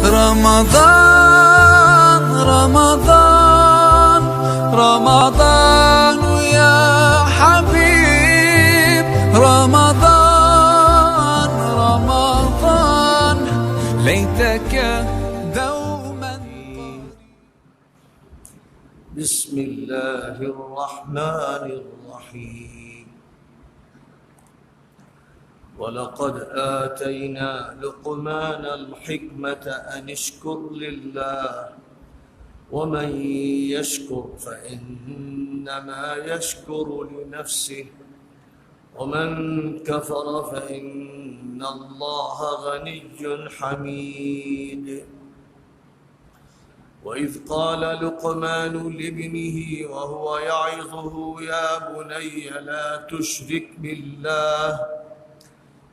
رمضان رمضان رمضان يا حبيب، رمضان رمضان ليتك دوما. بسم الله الرحمن الرحيم. ولقد آتينا لقمان الحكمة أن اشكر لله ومن يشكر فإنما يشكر لنفسه ومن كفر فإن الله غني حميد. وإذ قال لقمان لابنه وهو يعظه يا بني لا تشرك بالله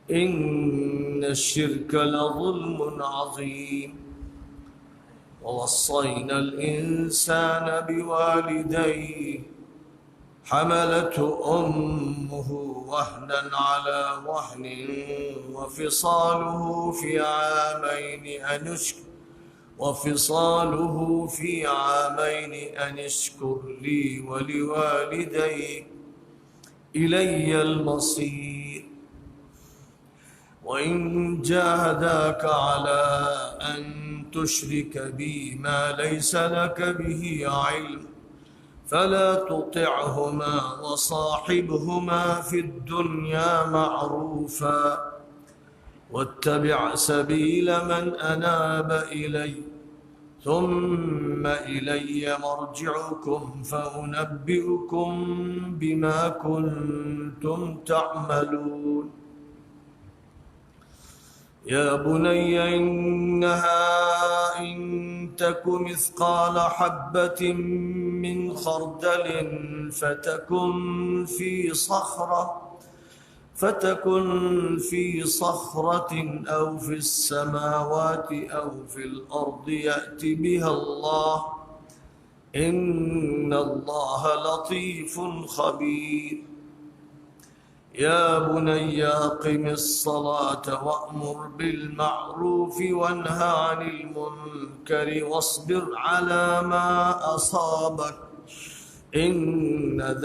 إن الشرك لظلم عظيم. ووصينا الإنسان بوالديه حملته أمه وهنا على وهن وفصاله في عامين أن اشكر لي ولوالديك إلي المصير. وإن جاهداك على أن تشرك بي ما ليس لك به علم فلا تطعهما وصاحبهما في الدنيا معروفا واتبع سبيل من أناب إلي ثم إلي مرجعكم فأنبئكم بما كنتم تعملون. يا بني إنها إن تك مثقال حبة من خردل فتكن في صخرة أو في السماوات أو في الأرض يأت بها الله إن الله لطيف خبير. يا بني أقم الصلاة وأمر بالمعروف وانه عن المنكر واصبر على ما أصابك إن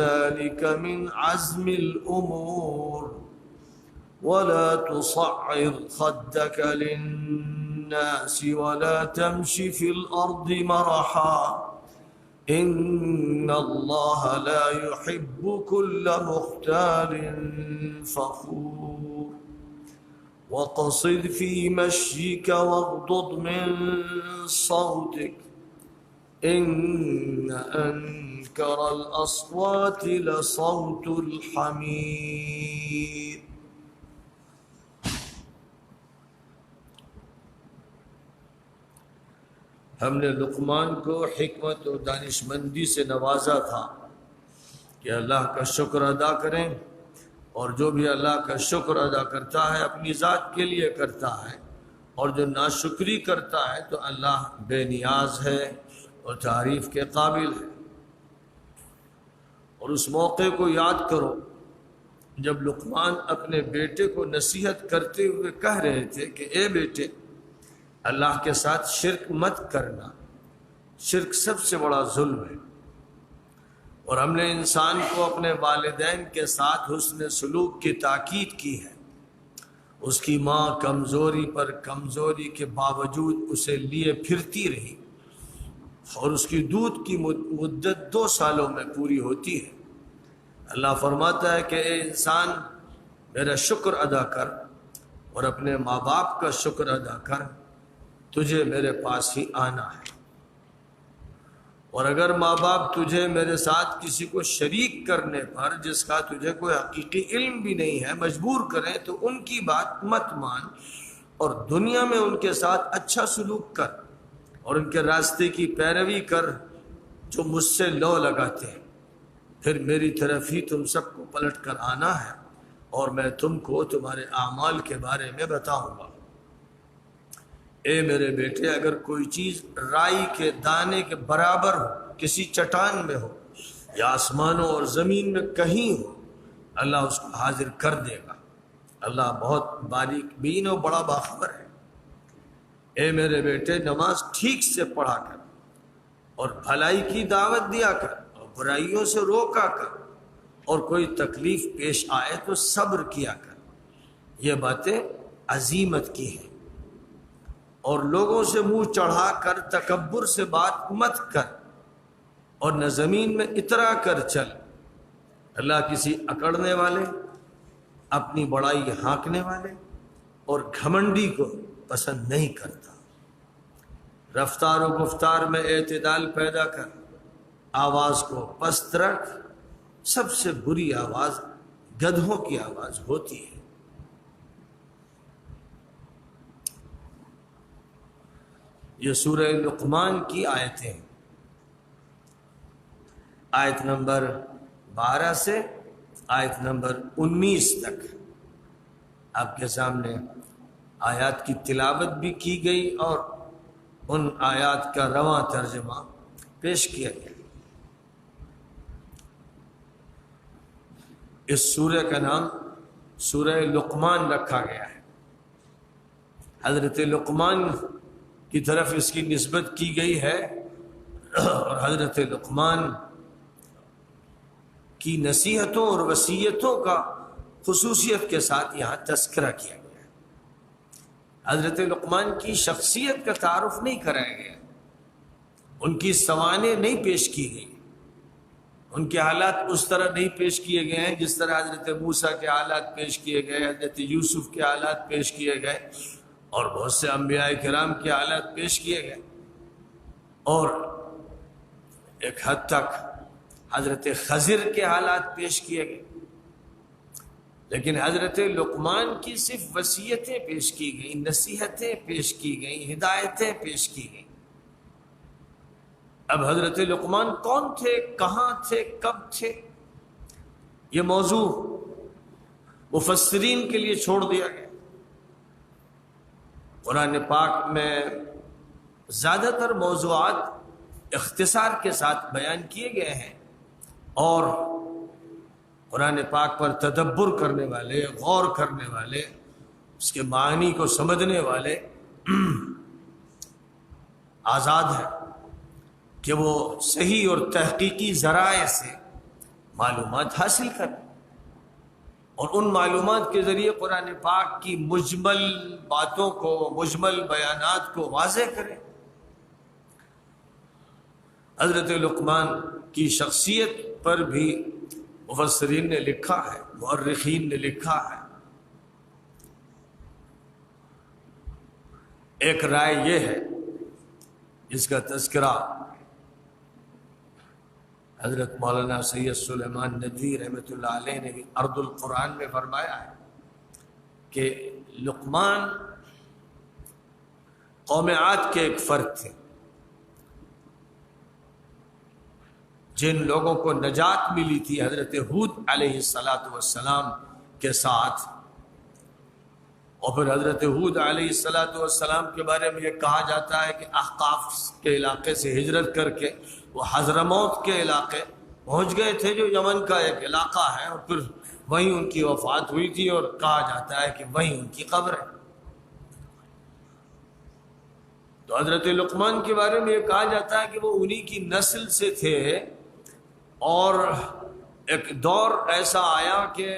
ذلك من عزم الأمور. ولا تصعر خدك للناس ولا تمش في الأرض مرحا إن الله لا يحب كل مختال فخور. وقصد في مشيك واغضض من صوتك إن أنكر الأصوات لصوت الحمير. ہم نے لقمان کو حکمت و دانشمندی سے نوازا تھا کہ اللہ کا شکر ادا کریں، اور جو بھی اللہ کا شکر ادا کرتا ہے اپنی ذات کے لیے کرتا ہے، اور جو ناشکری کرتا ہے تو اللہ بے نیاز ہے اور تعریف کے قابل ہے۔ اور اس موقع کو یاد کرو جب لقمان اپنے بیٹے کو نصیحت کرتے ہوئے کہہ رہے تھے کہ اے بیٹے، اللہ کے ساتھ شرک مت کرنا، شرک سب سے بڑا ظلم ہے۔ اور ہم نے انسان کو اپنے والدین کے ساتھ حسن سلوک کی تاکید کی ہے۔ اس کی ماں کمزوری پر کمزوری کے باوجود اسے لیے پھرتی رہی، اور اس کی دودھ کی مدت 2 سالوں میں پوری ہوتی ہے۔ اللہ فرماتا ہے کہ اے انسان، میرا شکر ادا کر اور اپنے ماں باپ کا شکر ادا کر، تجھے میرے پاس ہی آنا ہے۔ اور اگر ماں باپ تجھے میرے ساتھ کسی کو شریک کرنے پر جس کا تجھے کوئی حقیقی علم بھی نہیں ہے مجبور کریں تو ان کی بات مت مان، اور دنیا میں ان کے ساتھ اچھا سلوک کر اور ان کے راستے کی پیروی کر جو مجھ سے لو لگاتے ہیں۔ پھر میری طرف ہی تم سب کو پلٹ کر آنا ہے، اور میں تم کو تمہارے اعمال کے بارے میں بتاؤں گا۔ اے میرے بیٹے، اگر کوئی چیز رائی کے دانے کے برابر ہو، کسی چٹان میں ہو یا آسمانوں اور زمین میں کہیں ہو، اللہ اس کو حاضر کر دے گا۔ اللہ بہت باریک بین اور بڑا باخبر ہے۔ اے میرے بیٹے نماز ٹھیک سے پڑھا کر اور بھلائی کی دعوت دیا کر اور برائیوں سے روکا کر اور کوئی تکلیف پیش آئے تو صبر کیا کر. یہ باتیں عزیمت کی ہیں. اور لوگوں سے منہ چڑھا کر تکبر سے بات مت کر اور نہ زمین میں اترا کر چل. اللہ کسی اکڑنے والے، اپنی بڑائی ہانکنے والے اور گھمنڈی کو پسند نہیں کرتا. رفتار و گفتار میں اعتدال پیدا کر، آواز کو پست رکھ. سب سے بری آواز گدھوں کی آواز ہوتی ہے. یہ سورہ لقمان کی آیتیں، آیت نمبر 12 سے آیت نمبر 19 تک آپ کے سامنے آیات کی تلاوت بھی کی گئی اور ان آیات کا رواں ترجمہ پیش کیا گیا. اس سورہ کا نام سورہ لقمان رکھا گیا ہے. حضرت لقمان کی طرف اس کی نسبت کی گئی ہے اور حضرت لقمان کی نصیحتوں اور وصیتوں کا خصوصیت کے ساتھ یہاں تذکرہ کیا گیا ہے. حضرت لقمان کی شخصیت کا تعارف نہیں کرایا گیا، ان کی سوانح نہیں پیش کی گئی، ان کے حالات اس طرح نہیں پیش کیے گئے ہیں جس طرح حضرت موسیٰ کے حالات پیش کیے گئے، حضرت یوسف کے حالات پیش کیے گئے اور بہت سے انبیاء کرام کے حالات پیش کیے گئے، اور ایک حد تک حضرت خضر کے حالات پیش کیے گئے. لیکن حضرت لقمان کی صرف وصیتیں پیش کی گئیں، نصیحتیں پیش کی گئیں، ہدایتیں پیش کی گئیں. اب حضرت لقمان کون تھے، کہاں تھے، کب تھے، یہ موضوع مفسرین کے لیے چھوڑ دیا گیا. قرآن پاک میں زیادہ تر موضوعات اختصار کے ساتھ بیان کیے گئے ہیں اور قرآن پاک پر تدبر کرنے والے، غور کرنے والے، اس کے معنی کو سمجھنے والے آزاد ہیں کہ وہ صحیح اور تحقیقی ذرائع سے معلومات حاصل کریں اور ان معلومات کے ذریعے قرآن پاک کی مجمل باتوں کو، مجمل بیانات کو واضح کریں. حضرت لقمان کی شخصیت پر بھی مفسرین نے لکھا ہے، مؤرخین نے لکھا ہے. ایک رائے یہ ہے جس کا تذکرہ حضرت مولانا سید سلیمان ندوی رحمۃ اللہ علیہ نے بھی ارض القرآن میں فرمایا ہے کہ لقمان قوم عاد کے ایک فرد تھے جن لوگوں کو نجات ملی تھی حضرت ہود علیہ السلام کے ساتھ. اور پھر حضرت ہود علیہ السلام کے بارے میں یہ کہا جاتا ہے کہ احقاف کے علاقے سے ہجرت کر کے وہ حضرموت کے علاقے پہنچ گئے تھے جو یمن کا ایک علاقہ ہے، اور پھر وہیں ان کی وفات ہوئی تھی اور کہا جاتا ہے کہ وہیں ان کی قبر ہے. تو حضرت لقمان کے بارے میں یہ کہا جاتا ہے کہ وہ انہی کی نسل سے تھے اور ایک دور ایسا آیا کہ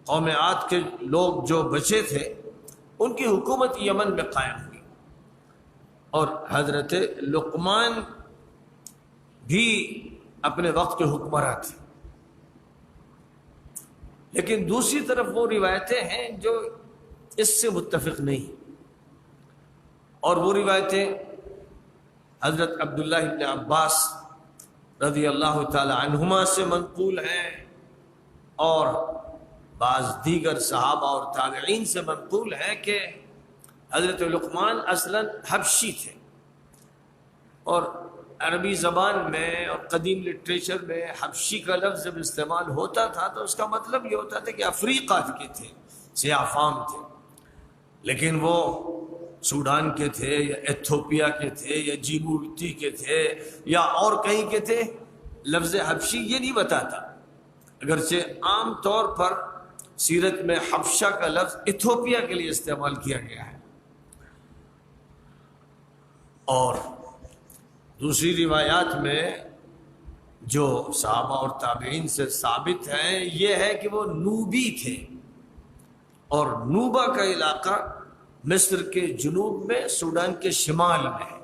قوم عاد کے لوگ جو بچے تھے ان کی حکومت یمن میں قائم ہوئی اور حضرت لقمان بھی اپنے وقت کے حکمراں تھے. لیکن دوسری طرف وہ روایتیں ہیں جو اس سے متفق نہیں، اور وہ روایتیں حضرت عبداللہ ابن عباس رضی اللہ تعالی عنہما سے منقول ہیں اور بعض دیگر صحابہ اور تابعین سے منقول ہے کہ حضرت لقمان اصلاً حبشی تھے، اور عربی زبان میں اور قدیم لٹریچر میں حبشی کا لفظ جب استعمال ہوتا تھا تو اس کا مطلب یہ ہوتا تھا کہ افریقہ کے تھے، سیاہ فام تھے. لیکن وہ سوڈان کے تھے یا ایتھوپیا کے تھے یا جیبوتی کے تھے یا اور کہیں کے تھے، لفظ حبشی یہ نہیں بتاتا. اگرچہ عام طور پر سیرت میں حبشہ کا لفظ ایتھوپیا کے لیے استعمال کیا گیا ہے، اور دوسری روایات میں جو صحابہ اور تابعین سے ثابت ہیں یہ ہے کہ وہ نوبی تھے، اور نوبہ کا علاقہ مصر کے جنوب میں، سوڈان کے شمال میں ہے۔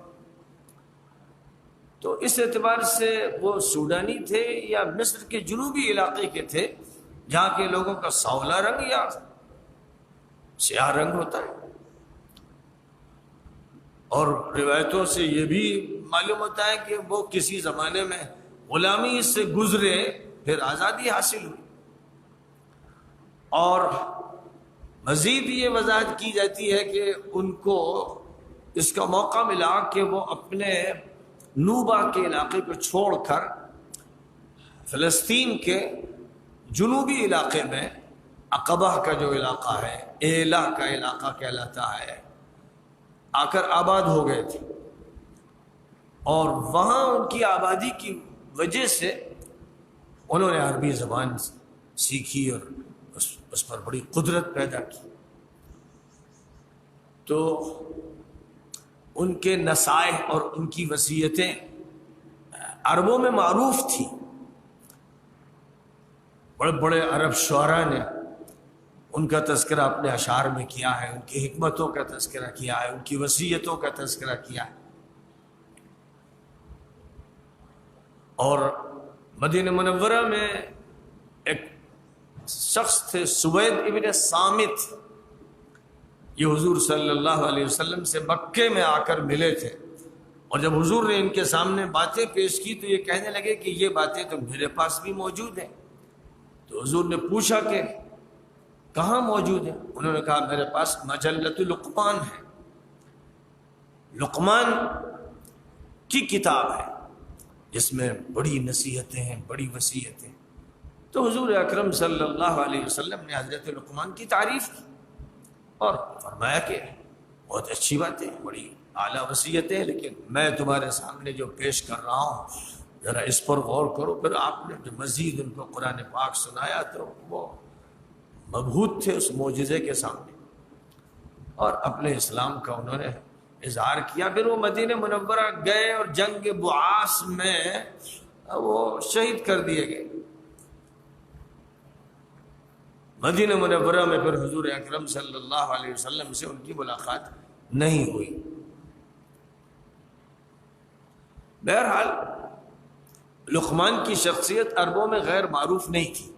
تو اس اعتبار سے وہ سوڈانی تھے یا مصر کے جنوبی علاقے کے تھے، جہاں کے لوگوں کا سانولا رنگ یا سیاہ رنگ ہوتا ہے۔ اور روایتوں سے یہ بھی معلوم ہوتا ہے کہ وہ کسی زمانے میں غلامی سے گزرے، پھر آزادی حاصل ہوئی۔ اور مزید یہ وضاحت کی جاتی ہے کہ ان کو اس کا موقع ملا کہ وہ اپنے نوبہ کے علاقے کو چھوڑ کر فلسطین کے جنوبی علاقے میں عقبہ کا جو علاقہ ہے، ایلا کا علاقہ کہلاتا ہے، آ کر آباد ہو گئے تھے۔ اور وہاں ان کی آبادی کی وجہ سے انہوں نے عربی زبان سیکھی اور اس پر بڑی قدرت پیدا کی۔ تو ان کے نصائح اور ان کی وصیتیں عربوں میں معروف تھیں۔ بڑے بڑے عرب شعراء نے ان کا تذکرہ اپنے اشعار میں کیا ہے، ان کی حکمتوں کا تذکرہ کیا ہے، ان کی وصیتوں کا تذکرہ کیا ہے۔ اور مدینہ منورہ میں ایک شخص تھے سوید ابن صامت، یہ حضور صلی اللہ علیہ وسلم سے مکے میں آ کر ملے تھے، اور جب حضور نے ان کے سامنے باتیں پیش کی تو یہ کہنے لگے کہ یہ باتیں تو میرے پاس بھی موجود ہیں۔ تو حضور نے پوچھا کہ کہاں موجود ہیں؟ انہوں نے کہا میرے پاس مجلۃ لقمان ہے، لقمان کی کتاب ہے جس میں بڑی نصیحتیں ہیں، بڑی وصیتیں۔ تو حضور اکرم صلی اللہ علیہ وسلم نے حضرت لقمان کی تعریف کی اور فرمایا کہ بہت اچھی باتیں، بڑی اعلیٰ وصیتیں، لیکن میں تمہارے سامنے جو پیش کر رہا ہوں ذرا اس پر غور کرو۔ پھر آپ نے جو مزید ان کو قرآن پاک سنایا تو وہ مبہوت تھے اس معجزے کے سامنے، اور اپنے اسلام کا انہوں نے اظہار کیا۔ پھر وہ مدینہ منورہ گئے اور جنگ بعاث میں وہ شہید کر دیے گئے۔ مدینہ منورہ میں پھر حضور اکرم صلی اللہ علیہ وسلم سے ان کی ملاقات نہیں ہوئی۔ بہرحال لقمان کی شخصیت عربوں میں غیر معروف نہیں تھی،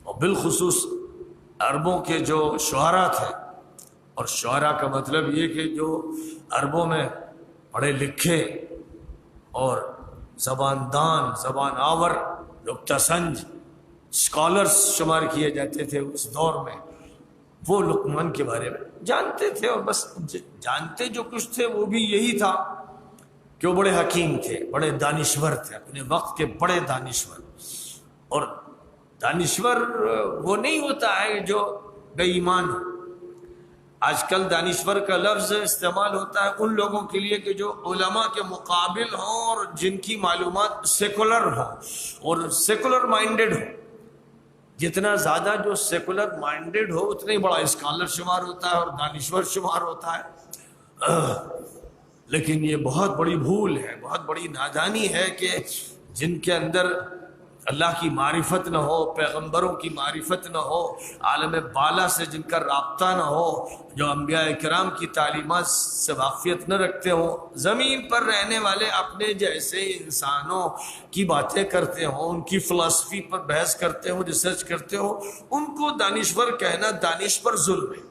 اور بالخصوص عربوں کے جو شعراء تھے، اور شعراء کا مطلب یہ کہ جو عربوں میں پڑھے لکھے اور زبان دان، زبان آور، نکتہ سنج، اسکالرس شمار کیے جاتے تھے اس دور میں، وہ لقمان کے بارے میں جانتے تھے، اور بس جانتے جو کچھ تھے وہ بھی یہی تھا کہ وہ بڑے حکیم تھے، بڑے دانشور تھے، اپنے وقت کے بڑے دانشور۔ اور دانشور وہ نہیں ہوتا ہے جو بے ایمان ہو۔ آج کل دانشور کا لفظ استعمال ہوتا ہے ان لوگوں کے لیے کہ جو علماء کے مقابل ہوں اور جن کی معلومات سیکولر ہوں اور سیکولر مائنڈڈ ہوں۔ جتنا زیادہ جو سیکولر مائنڈڈ ہو اتنا ہی بڑا اسکالر شمار ہوتا ہے اور دانشور شمار ہوتا ہے۔ لیکن یہ بہت بڑی بھول ہے، بہت بڑی نادانی ہے کہ جن کے اندر اللہ کی معرفت نہ ہو، پیغمبروں کی معرفت نہ ہو، عالم بالا سے جن کا رابطہ نہ ہو، جو انبیاء کرام کی تعلیمات سے واقفیت نہ رکھتے ہوں، زمین پر رہنے والے اپنے جیسے انسانوں کی باتیں کرتے ہوں، ان کی فلسفی پر بحث کرتے ہوں، ریسرچ کرتے ہوں، ان کو دانشور کہنا دانش پر ظلم ہے،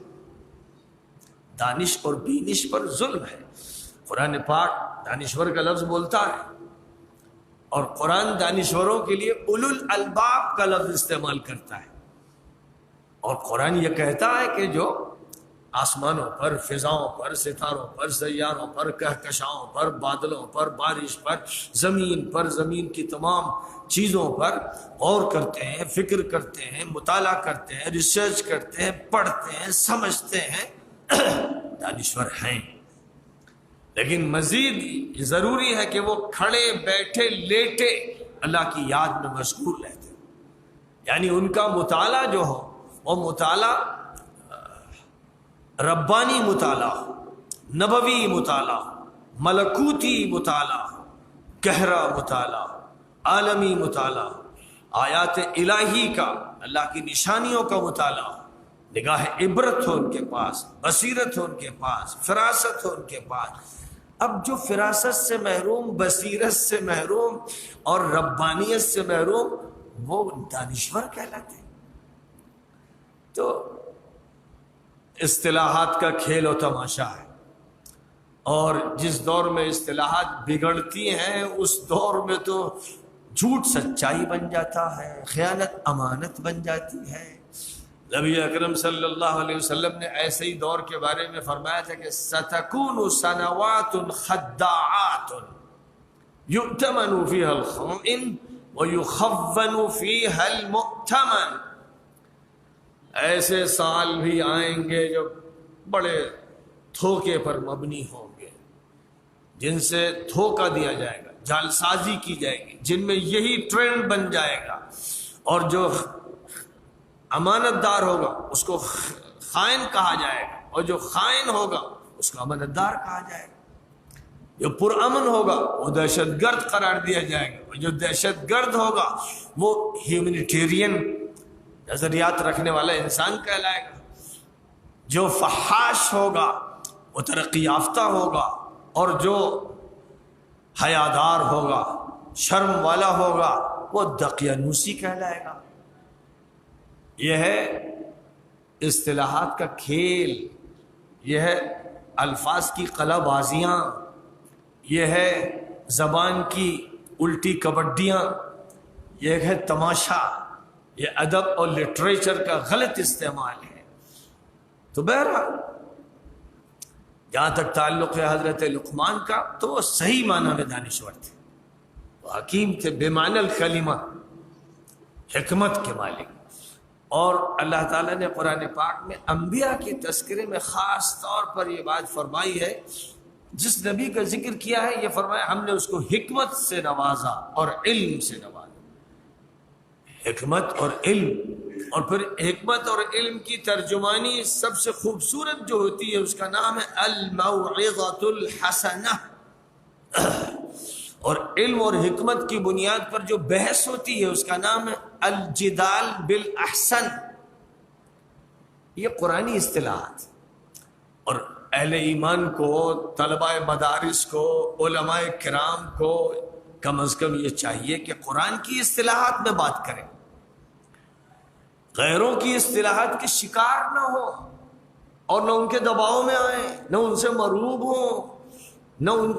دانش اور بینش پر ظلم ہے۔ قرآن پاک دانشور کا لفظ بولتا ہے، اور قرآن دانشوروں کے لیے اولو الالباب کا لفظ استعمال کرتا ہے، اور قرآن یہ کہتا ہے کہ جو آسمانوں پر، فضاؤں پر، ستاروں پر، سیاروں پر، کہکشاؤں پر، بادلوں پر، بارش پر، زمین کی تمام چیزوں پر غور کرتے ہیں، فکر کرتے ہیں، مطالعہ کرتے ہیں، ریسرچ کرتے ہیں، پڑھتے ہیں، سمجھتے ہیں، دانشور ہیں۔ لیکن مزید ضروری ہے کہ وہ کھڑے بیٹھے لیٹے اللہ کی یاد میں مشغول رہتے، یعنی ان کا مطالعہ جو ہو وہ مطالعہ ربانی مطالعہ ہو، نبوی مطالعہ ہو، ملکوتی مطالعہ، گہرا مطالعہ، عالمی مطالعہ، آیات الہی کا، اللہ کی نشانیوں کا مطالعہ، نگاہ عبرت ہو ان کے پاس، بصیرت ہو ان کے پاس، فراست ہو ان کے پاس۔ اب جو فراست سے محروم، بصیرت سے محروم اور ربانیت سے محروم، وہ دانشور کہلاتے ہیں۔ تو اصطلاحات کا کھیل و تماشا ہے، اور جس دور میں اصطلاحات بگڑتی ہیں اس دور میں تو جھوٹ سچائی بن جاتا ہے، خیانت امانت بن جاتی ہے۔ نبی اکرم صلی اللہ علیہ وسلم نے ایسے ہی دور کے بارے میں فرمایا تھا کہ ستکون سنوات خداعات یؤتمن فیہا الخائن ویخون فیہا المؤتمن۔ ایسے سال بھی آئیں گے جو بڑے دھوکے پر مبنی ہوں گے، جن سے دھوکہ دیا جائے گا، جعلسازی کی جائے گی، جن میں یہی ٹرینڈ بن جائے گا، اور جو امانت دار ہوگا اس کو خائن کہا جائے گا، اور جو خائن ہوگا اس کو امانت دار کہا جائے گا، جو پرامن ہوگا وہ دہشت گرد قرار دیا جائے گا، اور جو دہشت گرد ہوگا وہ ہیومینیٹیرین نظریات رکھنے والا انسان کہلائے گا، جو فحاش ہوگا وہ ترقی یافتہ ہوگا، اور جو حیادار ہوگا، شرم والا ہوگا، وہ دقیانوسی کہلائے گا۔ یہ ہے اصطلاحات کا کھیل، یہ ہے الفاظ کی قلہ بازیاں، یہ ہے زبان کی الٹی کبڈیاں، یہ ہے تماشا، یہ ادب اور لٹریچر کا غلط استعمال ہے۔ تو بہرحال جہاں تک تعلق ہے حضرت لقمان کا، تو وہ صحیح معنی میں دانشور تھے، وہ حکیم تھے، بے معنی الکلمہ، حکمت کے مالک۔ اور اللہ تعالیٰ نے قرآن پاک میں انبیاء کے تذکرے میں خاص طور پر یہ بات فرمائی ہے، جس نبی کا ذکر کیا ہے یہ فرمایا ہم نے اس کو حکمت سے نوازا اور علم سے نوازا۔ حکمت اور علم، اور پھر حکمت اور علم کی ترجمانی سب سے خوبصورت جو ہوتی ہے اس کا نام ہے الموعظۃ الحسنہ، اور علم اور حکمت کی بنیاد پر جو بحث ہوتی ہے اس کا نام ہے الجدال بالاحسن۔ یہ قرآنی اصطلاحات، اور اہل ایمان کو، طلباء مدارس کو، علماء کرام کو کم از کم یہ چاہیے کہ قرآن کی اصطلاحات میں بات کریں، غیروں کی اصطلاحات کے شکار نہ ہو، اور نہ ان کے دباؤ میں آئیں، نہ ان سے مرعوب ہوں، نہ ان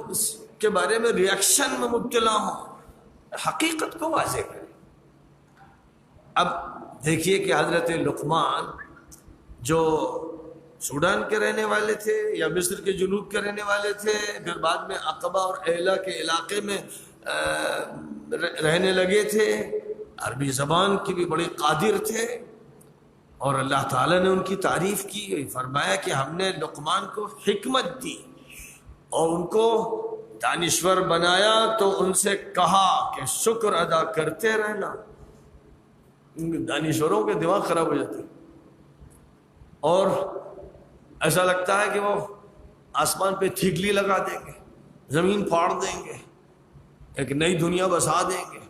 کے بارے میں ریاکشن میں مبتلا ہوں، حقیقت کو واضح کریں۔ اب دیکھیے کہ حضرت لقمان جو سوڈان کے رہنے والے تھے یا مصر کے جنوب کے رہنے والے تھے، پھر بعد میں عقبہ اور ایلا کے علاقے میں رہنے لگے تھے، عربی زبان کی بھی بڑے قادر تھے، اور اللہ تعالیٰ نے ان کی تعریف کی، فرمایا کہ ہم نے لقمان کو حکمت دی اور ان کو دانشور بنایا، تو ان سے کہا کہ شکر ادا کرتے رہنا۔ دانشوروں کے دماغ خراب ہو جاتے ہیں، اور ایسا لگتا ہے کہ وہ آسمان پہ تھیگلی لگا دیں گے، زمین پھاڑ دیں گے، ایک نئی دنیا بسا دیں گے،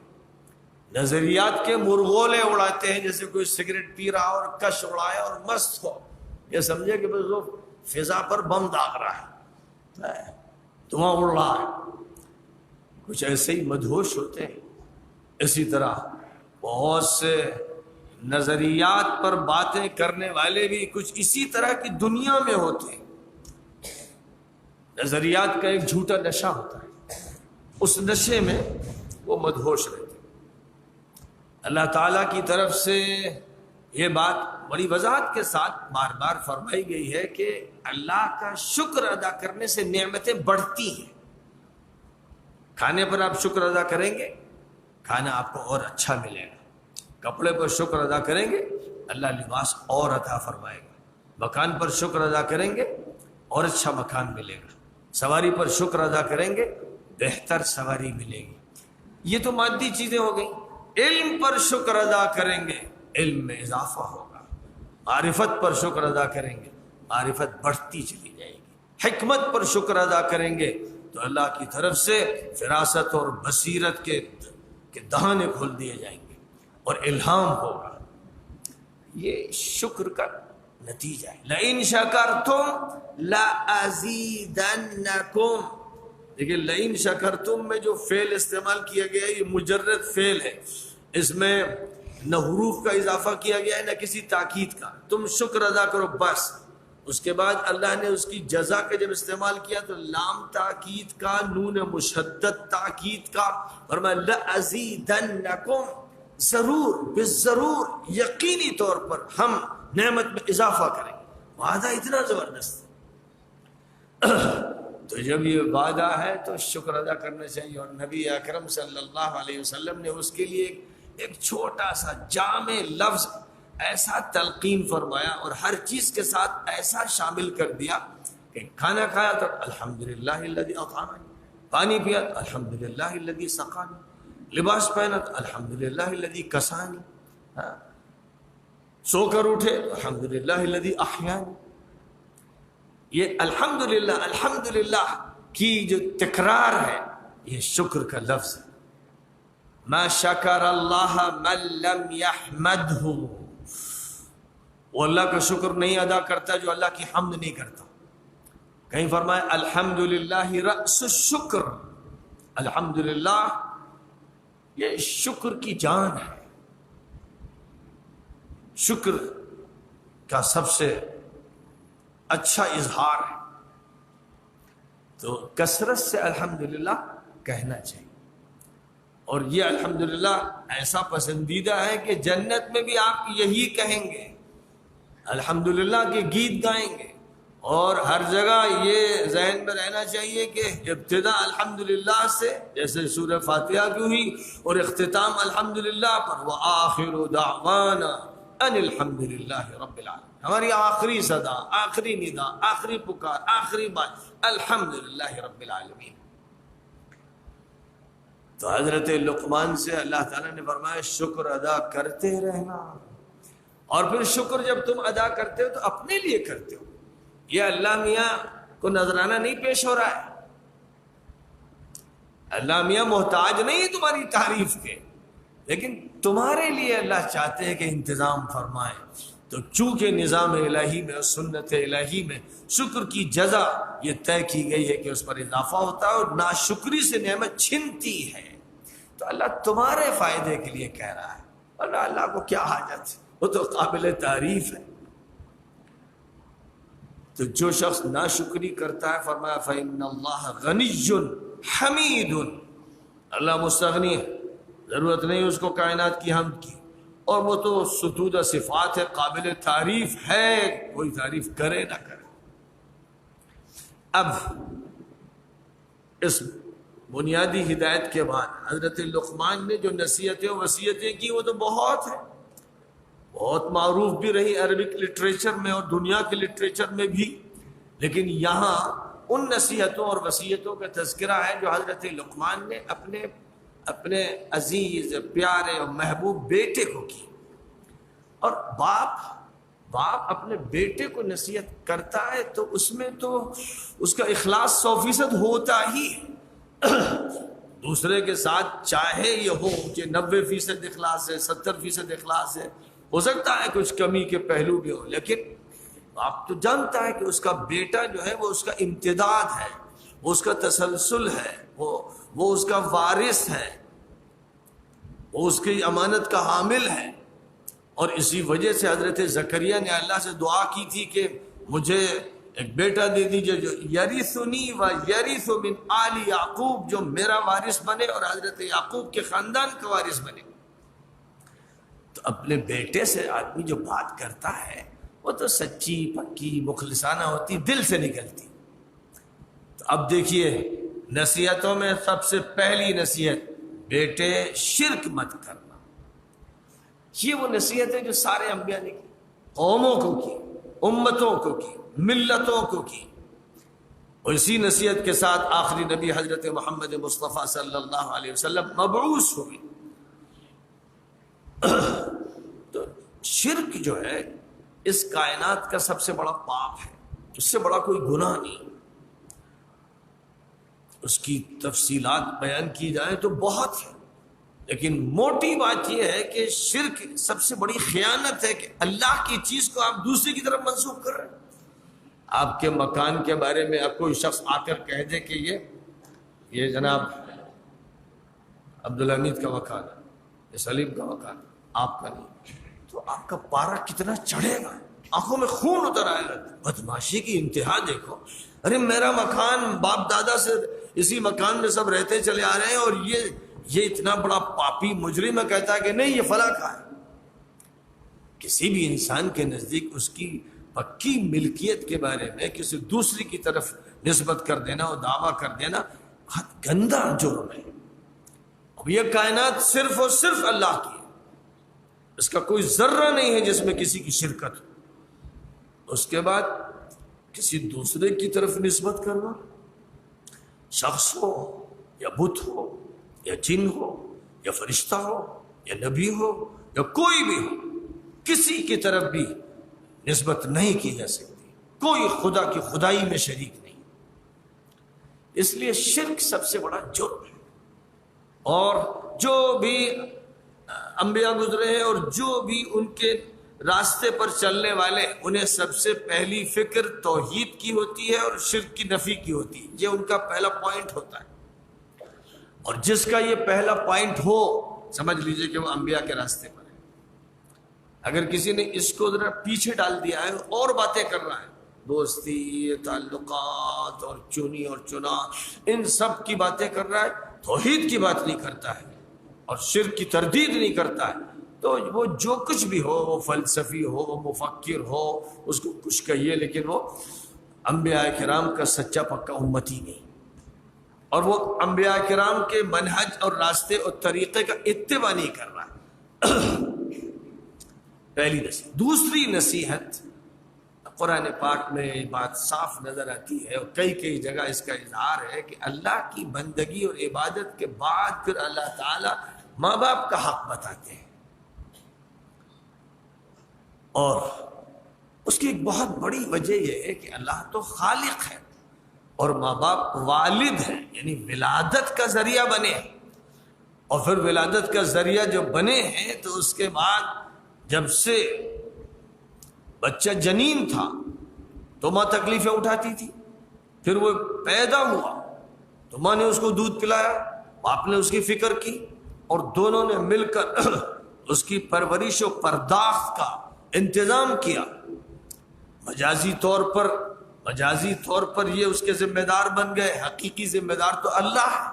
نظریات کے مرغولے اڑاتے ہیں، جیسے کوئی سگریٹ پی رہا اور کش اڑائے اور مست ہو، یہ سمجھے کہ بس وہ فضا پر بم داغ رہا ہے، دھواں اڑ رہا ہے، کچھ ایسے ہی مدہوش ہوتے ہیں۔ اسی طرح بہت سے نظریات پر باتیں کرنے والے بھی کچھ اسی طرح کی دنیا میں ہوتے ہیں۔ نظریات کا ایک جھوٹا نشہ ہوتا ہے، اس نشے میں وہ مدہوش رہتے ہیں۔ اللہ تعالیٰ کی طرف سے یہ بات بڑی وضاحت کے ساتھ بار بار فرمائی گئی ہے کہ اللہ کا شکر ادا کرنے سے نعمتیں بڑھتی ہیں۔ کھانے پر آپ شکر ادا کریں گے، کھانا آپ کو اور اچھا ملے گا۔ کپڑے پر شکر ادا کریں گے، اللہ لباس اور عطا فرمائے گا۔ مکان پر شکر ادا کریں گے، اور اچھا مکان ملے گا۔ سواری پر شکر ادا کریں گے، بہتر سواری ملے گی۔ یہ تو مادی چیزیں ہو گئیں۔ علم پر شکر ادا کریں گے، علم میں اضافہ ہوگا۔ معرفت پر شکر ادا کریں گے، معرفت بڑھتی چلی جائے گی۔ حکمت پر شکر ادا کریں گے تو تو اللہ کی طرف سے فراست اور بصیرت کے دہانے کھول دیے جائیں گے اور الہام ہوگا. یہ شکر کا نتیجہ ہے. لئن شکرتم لازیدنکم. دیکھیے لئن شکرتم میں جو فعل استعمال کیا گیا ہے یہ مجرد فعل ہے، اس میں نہ حروف کا اضافہ کیا گیا ہے نہ کسی تاکید کا. تم شکر ادا کرو بس. اس کے بعد اللہ نے اس کی جزا کا جب استعمال کیا تو لام تاکید کا، نون مشدد تاکید کا، فرمایا لازیدنکم، ضرور بالضرور یقینی طور پر ہم نعمت میں اضافہ کریں گے. وعدہ اتنا زبردست. تو جب یہ وعدہ ہے تو شکر ادا کرنا چاہیے. اور نبی اکرم صلی اللہ علیہ وسلم نے اس کے لیے ایک چھوٹا سا جامع لفظ ایسا تلقین فرمایا اور ہر چیز کے ساتھ ایسا شامل کر دیا کہ کھانا کھایا تو الحمدللہ الذی اطعمنی، پانی پیا الحمدللہ الذی سقانی، لباس پہنا تو الحمدللہ الذی کسانی، سو کر اٹھے الحمدللہ الذی احیانی. یہ الحمدللہ کی جو تکرار ہے یہ شکر کا لفظ ہے. ما شکر اللہ من لم یحمدہ، وہ اللہ کا شکر نہیں ادا کرتا جو اللہ کی حمد نہیں کرتا. کہیں فرمایا الحمدللہ رأس الشکر، الحمدللہ یہ شکر کی جان ہے، شکر کا سب سے اچھا اظہار ہے. تو کثرت سے الحمدللہ کہنا چاہیے. اور یہ الحمدللہ ایسا پسندیدہ ہے کہ جنت میں بھی آپ یہی کہیں گے، الحمدللہ کے گیت گائیں گے. اور ہر جگہ یہ ذہن میں رہنا چاہیے کہ ابتدا الحمدللہ سے، جیسے سورہ فاتحہ کی ہوئی، اور اختتام الحمدللہ پر، وآخر دعوانا ان الحمدللہ رب العالمین. ہماری آخری صدا، آخری ندا، آخری پکار، آخری بات الحمدللہ رب العالمین. تو حضرت لقمان سے اللہ تعالیٰ نے فرمایا شکر ادا کرتے رہنا. اور پھر شکر جب تم ادا کرتے ہو تو اپنے لیے کرتے ہو. یہ اللہ میاں کو نذرانہ نہیں پیش ہو رہا ہے، اللہ میاں محتاج نہیں ہے تمہاری تعریف کے، لیکن تمہارے لیے اللہ چاہتے ہیں کہ انتظام فرمائے. تو چونکہ نظام الہی میں اور سنت الہی میں شکر کی جزا یہ طے کی گئی ہے کہ اس پر اضافہ ہوتا ہے اور ناشکری سے نعمت چھنتی ہے. تو اللہ تمہارے فائدے کے لیے کہہ رہا ہے، اور اللہ کو کیا حاجت ہے، وہ تو قابل تعریف ہے. تو جو شخص ناشکری کرتا ہے فرمایا فإن اللہ غنی حمید، اللہ مستغنی ہے، ضرورت نہیں اس کو کائنات کی حمد کی، اور وہ تو ستودہ صفات ہے، قابل تعریف ہے، کوئی تعریف کرے نہ کرے. اب اس بنیادی ہدایت کے بعد حضرت لقمان نے جو نصیحتیں وصیتیں کی وہ تو بہت ہیں، بہت معروف بھی رہی عربک لٹریچر میں اور دنیا کے لٹریچر میں بھی. لیکن یہاں ان نصیحتوں اور وصیتوں کا تذکرہ ہے جو حضرت لقمان نے اپنے عزیز پیارے اور محبوب بیٹے کو کی. اور باپ اپنے بیٹے کو نصیحت کرتا ہے تو اس میں تو اس کا اخلاص 100% ہوتا ہی ہے. دوسرے کے ساتھ چاہے یہ ہو کہ 90% اخلاص ہے، 70% اخلاص ہے، ہو سکتا ہے کچھ کمی کے پہلو بھی ہو، لیکن آپ تو جانتا ہے کہ اس کا بیٹا جو ہے وہ اس کا امتداد ہے، وہ اس کا تسلسل ہے، وہ اس کا وارث ہے، وہ اس کی امانت کا حامل ہے. اور اسی وجہ سے حضرت زکریا نے اللہ سے دعا کی تھی کہ مجھے ایک بیٹا دے دیجئے جو یرثنی و یرث من آل یعقوب، جو میرا وارث بنے اور حضرت یعقوب کے خاندان کا وارث بنے. تو اپنے بیٹے سے آدمی جو بات کرتا ہے وہ تو سچی پکی مخلصانہ ہوتی، دل سے نکلتی. تو اب دیکھیے نصیحتوں میں سب سے پہلی نصیحت، بیٹے شرک مت کرنا. یہ وہ نصیحت ہے جو سارے انبیاء نے کی، قوموں کو کی، امتوں کو کی، ملتوں کو کی. اور اسی نصیحت کے ساتھ آخری نبی حضرت محمد مصطفیٰ صلی اللہ علیہ وسلم مبعوث ہوئے. تو شرک جو ہے اس کائنات کا سب سے بڑا پاپ ہے، اس سے بڑا کوئی گناہ نہیں. اس کی تفصیلات بیان کی جائیں تو بہت ہے، لیکن موٹی بات یہ ہے کہ شرک سب سے بڑی خیانت ہے کہ اللہ کی چیز کو آپ دوسری کی طرف منسوخ کر رہے ہیں۔ آپ کے مکان کے بارے میں اب کوئی شخص آ کر کہہ دے کہ یہ جناب عبدالحمید کا مکان ہے، یہ سلیم کا مکان ہے، آپ کا نہیں، تو آپ کا پارا کتنا چڑھے گا، آنکھوں میں خون اتر آئے گا۔ بدماشی کی انتہا دیکھو، ارے میرا مکان باپ دادا سے اسی مکان میں سب رہتے چلے آ رہے ہیں، اور یہ اتنا بڑا پاپی مجرم ہے کہتا ہے کہ نہیں یہ فلاں کا ہے۔ کسی بھی انسان کے نزدیک اس کی پکی ملکیت کے بارے میں کسی دوسری کی طرف نسبت کر دینا اور دعویٰ کر دینا بہت گندا جرم ہے۔ اب یہ کائنات صرف اور صرف اللہ کی ہے، اس کا کوئی ذرہ نہیں ہے جس میں کسی کی شرکت ہو۔ اس کے بعد کسی دوسرے کی طرف نسبت کرنا، شخص ہو یا بت ہو یا جن ہو یا فرشتہ ہو یا نبی ہو یا کوئی بھی ہو، کسی کی طرف بھی نسبت نہیں کی جا سکتی، کوئی خدا کی خدائی میں شریک نہیں۔ اس لیے شرک سب سے بڑا جرم ہے، اور جو بھی انبیاء گزرے ہیں اور جو بھی ان کے راستے پر چلنے والے، انہیں سب سے پہلی فکر توحید کی ہوتی ہے اور شرک کی نفی کی ہوتی ہے، یہ ان کا پہلا پوائنٹ ہوتا ہے۔ اور جس کا یہ پہلا پوائنٹ ہو، سمجھ لیجئے کہ وہ انبیاء کے راستے پر ہے۔ اگر کسی نے اس کو ذرا پیچھے ڈال دیا ہے اور باتیں کر رہا ہے، دوستی، تعلقات اور چنی اور چنا، ان سب کی باتیں کر رہا ہے، توحید کی بات نہیں کرتا ہے اور شرک کی تردید نہیں کرتا ہے، تو وہ جو کچھ بھی ہو، وہ فلسفی ہو، وہ مفکر ہو، اس کو کچھ کہیے، لیکن وہ انبیاء کرام کا سچا پکا امتی نہیں، اور وہ انبیاء کرام کے منہج اور راستے اور طریقے کا اتباع نہیں کر رہا ہے۔ پہلی نصیحت۔ دوسری نصیحت، قرآن پاک میں یہ بات صاف نظر آتی ہے اور کئی جگہ اس کا اظہار ہے کہ اللہ کی بندگی اور عبادت کے بعد پھر اللہ تعالی ماں باپ کا حق بتاتے ہیں، اور اس کی ایک بہت بڑی وجہ یہ ہے کہ اللہ تو خالق ہے اور ماں باپ والد ہیں، یعنی ولادت کا ذریعہ بنے ہیں، اور پھر ولادت کا ذریعہ جو بنے ہیں تو اس کے بعد جب سے بچہ جنین تھا تو ماں تکلیفیں اٹھاتی تھی، پھر وہ پیدا ہوا تو ماں نے اس کو دودھ پلایا، باپ نے اس کی فکر کی، اور دونوں نے مل کر اس کی پرورش و پرداخت کا انتظام کیا۔ مجازی طور پر یہ اس کے ذمہ دار بن گئے، حقیقی ذمہ دار تو اللہ ہے،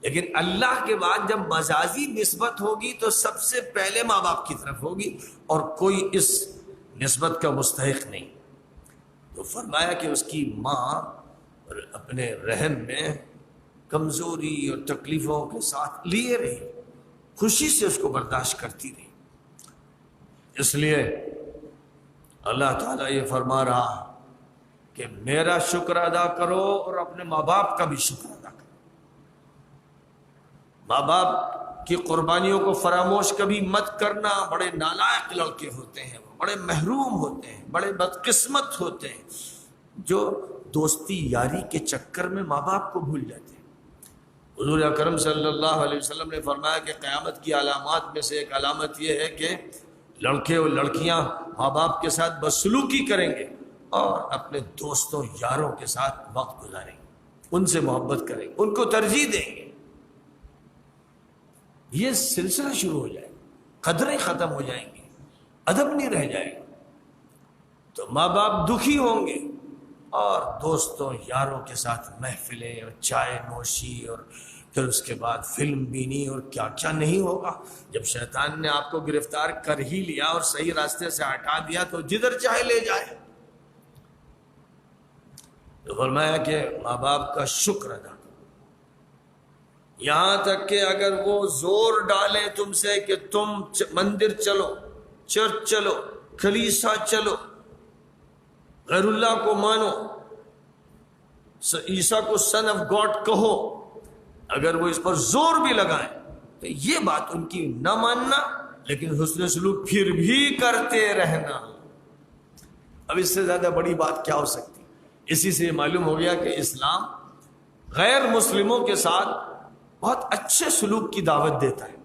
لیکن اللہ کے بعد جب مجازی نسبت ہوگی تو سب سے پہلے ماں باپ کی طرف ہوگی، اور کوئی اس نسبت کا مستحق نہیں۔ تو فرمایا کہ اس کی ماں اپنے رحم میں کمزوری اور تکلیفوں کے ساتھ لیے رہی، خوشی سے اس کو برداشت کرتی رہی۔ اس لیے اللہ تعالیٰ یہ فرما رہا کہ میرا شکر ادا کرو اور اپنے ماں باپ کا بھی شکر ادا کرو۔ ماں باپ کی قربانیوں کو فراموش کبھی مت کرنا۔ بڑے نالائق لڑکے ہوتے ہیں، بڑے محروم ہوتے ہیں، بڑے بدقسمت ہوتے ہیں جو دوستی یاری کے چکر میں ماں باپ کو بھول جاتے ہیں۔ حضور اکرم صلی اللہ علیہ وسلم نے فرمایا کہ قیامت کی علامات میں سے ایک علامت یہ ہے کہ لڑکے اور لڑکیاں ماں باپ کے ساتھ بدسلوکی کریں گے اور اپنے دوستوں یاروں کے ساتھ وقت گزاریں گے، ان سے محبت کریں گے، ان کو ترجیح دیں گے۔ یہ سلسلہ شروع ہو جائے گا، قدریں ختم ہو جائیں گی، ادب نہیں رہ جائے گا، تو ماں باپ دکھی ہوں گے، اور دوستوں یاروں کے ساتھ محفلیں اور چائے نوشی اور پھر اس کے بعد فلم بینی اور کیا کیا نہیں ہوگا۔ جب شیطان نے آپ کو گرفتار کر ہی لیا اور صحیح راستے سے ہٹا دیا تو جدھر چاہے لے جائے۔ تو فرمایا کہ ماں باپ کا شکر ادا کرو، یہاں تک کہ اگر وہ زور ڈالیں تم سے کہ تم مندر چلو، چرچ چلو، کلیسا چلو، غیر اللہ کو مانو، عیسیٰ کو سن آف گاڈ کہو، اگر وہ اس پر زور بھی لگائیں تو یہ بات ان کی نہ ماننا، لیکن حسن سلوک پھر بھی کرتے رہنا۔ اب اس سے زیادہ بڑی بات کیا ہو سکتی؟ اسی سے معلوم ہو گیا کہ اسلام غیر مسلموں کے ساتھ بہت اچھے سلوک کی دعوت دیتا ہے.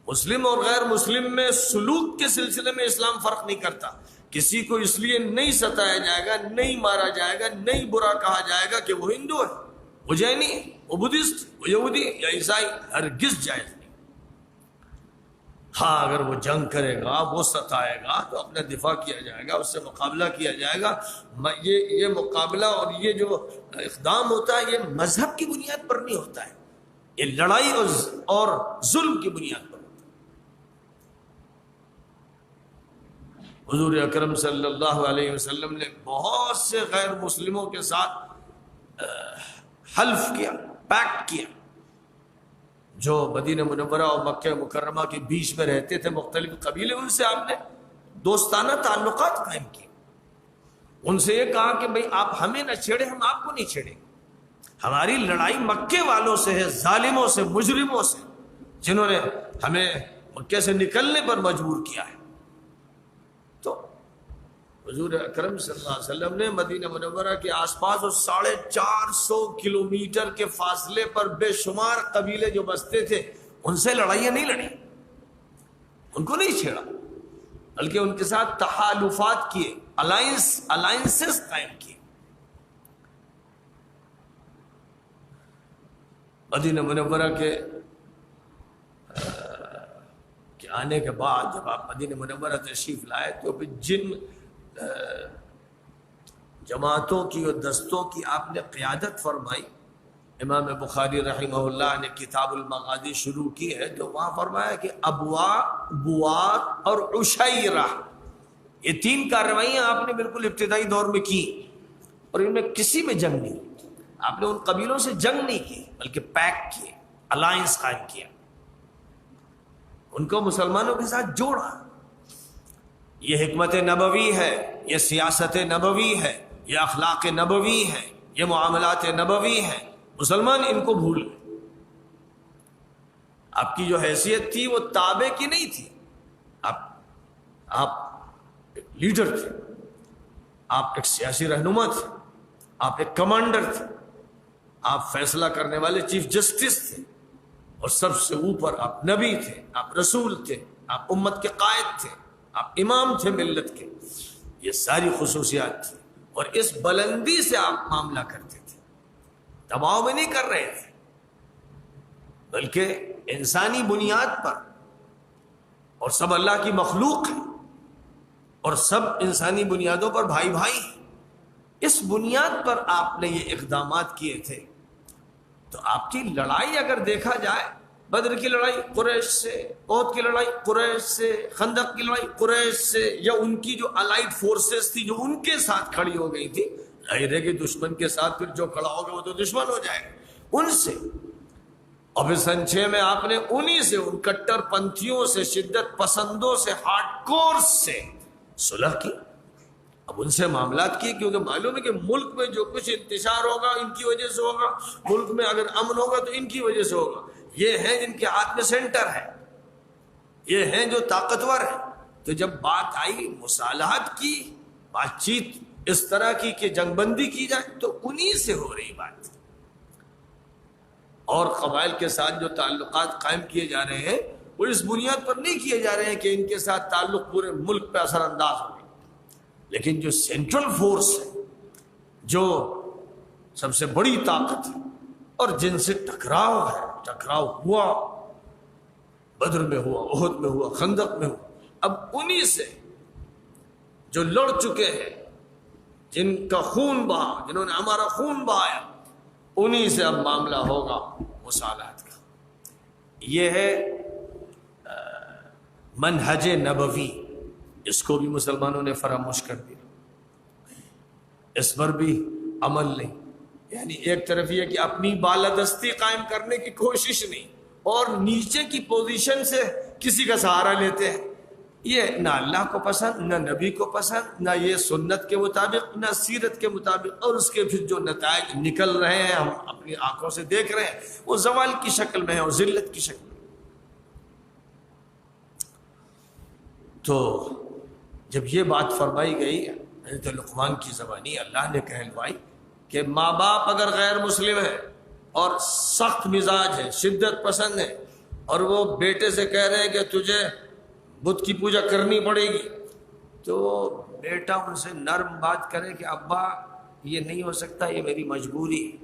مسلم اور غیر مسلم میں سلوک کے سلسلے میں اسلام فرق نہیں کرتا. کسی کو اس لیے نہیں ستایا جائے گا, نہیں مارا جائے گا, نہیں برا کہا جائے گا کہ وہ ہندو ہے, وہ جینی ہے, وہ بدھسٹ, وہ یہودی یا عیسائی, ہرگز جائز نہیں. ہاں اگر وہ جنگ کرے گا, وہ ستائے گا تو اپنا دفاع کیا جائے گا, اس سے مقابلہ کیا جائے گا. یہ مقابلہ اور یہ جو اقدام ہوتا ہے یہ مذہب کی بنیاد پر نہیں ہوتا ہے, یہ لڑائی اور ظلم کی بنیاد پر. حضور اکرم صلی اللہ علیہ وسلم نے بہت سے غیر مسلموں کے ساتھ حلف کیا, پیکٹ کیا, جو مدینہ منورہ اور مکہ مکرمہ کے بیچ میں رہتے تھے مختلف قبیلے, ان سے آپ نے دوستانہ تعلقات قائم کیے. ان سے یہ کہا کہ بھئی آپ ہمیں نہ چھیڑیں, ہم آپ کو نہیں چھیڑیں. ہماری لڑائی مکے والوں سے ہے, ظالموں سے, مجرموں سے, جنہوں نے ہمیں مکے سے نکلنے پر مجبور کیا ہے. تو حضور اکرم صلی اللہ علیہ وسلم نے مدینہ منورہ کے آس پاس اور 450 کلومیٹر کے فاصلے پر بے شمار قبیلے جو بستے تھے, ان سے لڑائیاں نہیں لڑی, ان کو نہیں چھیڑا, بلکہ ان کے ساتھ تحالفات کیے, الائنسز قائم کیے. مدینہ منورہ کے آنے کے بعد جب آپ مدینہ منورہ تشریف لائے تو پھر جن جماعتوں کی اور دستوں کی آپ نے قیادت فرمائی, امام بخاری رحمہ اللہ نے کتاب المغازی شروع کی ہے تو وہاں فرمایا کہ ابوا, بوات اور عشیرہ, یہ 3 کارروائیاں آپ نے بالکل ابتدائی دور میں کی, اور ان میں کسی میں جنگ نہیں. آپ نے ان قبیلوں سے جنگ نہیں کی بلکہ پیک کیے, الائنس قائم کیا, ان کو مسلمانوں کے ساتھ جوڑا. یہ حکمت نبوی ہے, یہ سیاست نبوی ہے, یہ اخلاق نبوی ہے, یہ معاملات نبوی ہیں. مسلمان ان کو بھول گئے. آپ کی جو حیثیت تھی وہ تابع کی نہیں تھی, آپ ایک لیڈر تھے, آپ ایک سیاسی رہنما تھے, آپ ایک کمانڈر تھے, آپ فیصلہ کرنے والے چیف جسٹس تھے, اور سب سے اوپر آپ نبی تھے, آپ رسول تھے, آپ امت کے قائد تھے, آپ امام تھے ملت کے. یہ ساری خصوصیات تھی, اور اس بلندی سے آپ معاملہ کرتے تھے, دباؤ میں نہیں کر رہے تھے, بلکہ انسانی بنیاد پر, اور سب اللہ کی مخلوق ہے, اور سب انسانی بنیادوں پر بھائی بھائی ہیں. اس بنیاد پر آپ نے یہ اقدامات کیے تھے. تو آپ کی لڑائی اگر دیکھا جائے, بدر کی لڑائی قریش سے, احد کی لڑائی قریش سے, خندق کی لڑائی قریش سے, یا ان کی جو الائڈ فورسز تھی جو ان کے ساتھ کھڑی ہو گئی تھی, ظاہر ہے کہ دشمن کے ساتھ پھر جو کھڑا ہوگا وہ تو دشمن ہو جائے گا, ان سے. اور پھر سن 6 میں آپ نے انہی سے, ان کٹر پنتھیوں سے, شدت پسندوں سے, ہارڈ کورس سے صلح کی. اب ان سے معاملات کیے, کیونکہ معلوم ہے کہ ملک میں جو کچھ انتشار ہوگا ان کی وجہ سے ہوگا, ملک میں اگر امن ہوگا تو ان کی وجہ سے ہوگا. یہ ہیں جن کے ہاتھ میں سینٹر ہے, یہ ہیں جو طاقتور ہیں. تو جب بات آئی مصالحت کی, بات چیت اس طرح کی کہ جنگ بندی کی جائے, تو انہی سے ہو رہی بات. اور قبائل کے ساتھ جو تعلقات قائم کیے جا رہے ہیں وہ اس بنیاد پر نہیں کیے جا رہے ہیں کہ ان کے ساتھ تعلق پورے ملک پہ اثر انداز ہو, لیکن جو سینٹرل فورس ہے, جو سب سے بڑی طاقت ہے, اور جن سے ٹکراؤ ہے, ٹکراؤ ہوا, بدر میں ہوا, احد میں ہوا, خندق میں ہوا, اب انہی سے جو لڑ چکے ہیں, جن کا خون بہا, جنہوں نے ہمارا خون بہایا, انہی سے اب معاملہ ہوگا مصالحت کا. یہ ہے منہج نبوی. اس کو بھی مسلمانوں نے فراموش کر دیا, اس پر بھی عمل نہیں. یعنی ایک طرف یہ کہ اپنی بالادستی قائم کرنے کی کوشش نہیں, اور نیچے کی پوزیشن سے کسی کا سہارا لیتے ہیں. یہ نہ اللہ کو پسند, نہ نبی کو پسند, نہ یہ سنت کے مطابق, نہ سیرت کے مطابق. اور اس کے پھر جو نتائج نکل رہے ہیں, ہم اپنی آنکھوں سے دیکھ رہے ہیں, وہ زوال کی شکل میں ہے اور ذلت کی شکل میں. تو جب یہ بات فرمائی گئی, حضرت لقمان کی زبانی اللہ نے کہلوائی کہ ماں باپ اگر غیر مسلم ہیں اور سخت مزاج ہے، شدت پسند ہے، اور وہ بیٹے سے کہہ رہے ہیں کہ تجھے بت کی پوجا کرنی پڑے گی، تو بیٹا ان سے نرم بات کرے کہ ابا یہ نہیں ہو سکتا، یہ میری مجبوری ہے،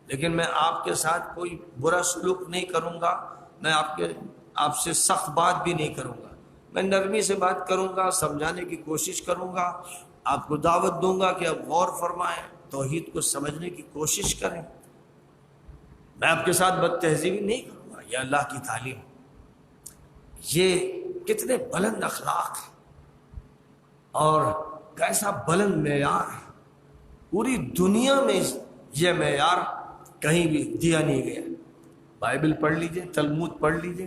لیکن میں آپ کے ساتھ کوئی برا سلوک نہیں کروں گا، میں آپ سے سخت بات بھی نہیں کروں گا، میں نرمی سے بات کروں گا، سمجھانے کی کوشش کروں گا، آپ کو دعوت دوں گا کہ آپ غور فرمائیں، توحید کو سمجھنے کی کوشش کریں، میں آپ کے ساتھ بد تہذیبی نہیں کروں گا۔ یہ اللہ کی تعلیم، یہ کتنے بلند اخلاق ہیں اور کیسا بلند معیار ہے، پوری دنیا میں یہ معیار کہیں بھی دیا نہیں گیا۔ بائبل پڑھ لیجئے، تلمود پڑھ لیجئے،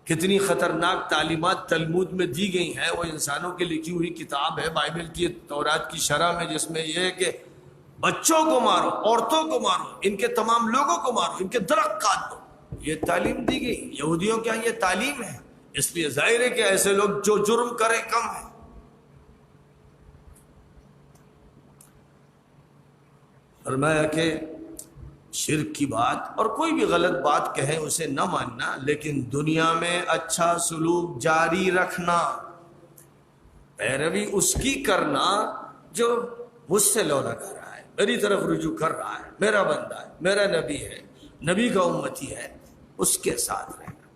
کتنی خطرناک تعلیمات تلمود میں دی گئی ہیں، وہ انسانوں کے لکھی ہوئی کتاب ہے بائبل کی، تورات کی شرح میں، جس میں یہ ہے کہ بچوں کو مارو، عورتوں کو مارو، ان کے تمام لوگوں کو مارو، ان کے درخت کاٹ دو، یہ تعلیم دی گئی۔ یہودیوں کے یہ تعلیم ہے، اس لیے ظاہر ہے کہ ایسے لوگ جو جرم کریں کم ہے۔ فرمایا کہ شرک کی بات اور کوئی بھی غلط بات کہیں اسے نہ ماننا، لیکن دنیا میں اچھا سلوک جاری رکھنا، پیروی اس کی کرنا جو مجھ سے لو لگا رہا ہے، میری طرف رجوع کر رہا ہے، میرا بندہ ہے، میرا نبی ہے، نبی کا امتی ہے، اس کے ساتھ رہنا۔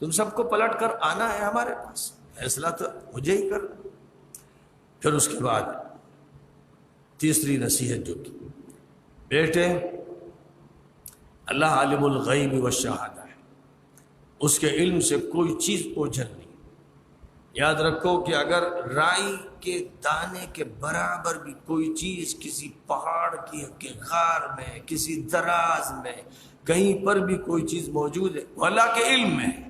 تم سب کو پلٹ کر آنا ہے ہمارے پاس، فیصلہ تو مجھے ہی کرنا۔ پھر اس کے بعد تیسری نصیحت جو کی، بیٹے اللہ عالم الغیب والشہادہ ہے، اس کے علم سے کوئی چیز اوجھل نہیں۔ یاد رکھو کہ اگر رائی کے دانے کے برابر بھی کوئی چیز کسی پہاڑ کے غار میں، کسی دراز میں، کہیں پر بھی کوئی چیز موجود ہے، وہ اللہ کے علم میں ہے،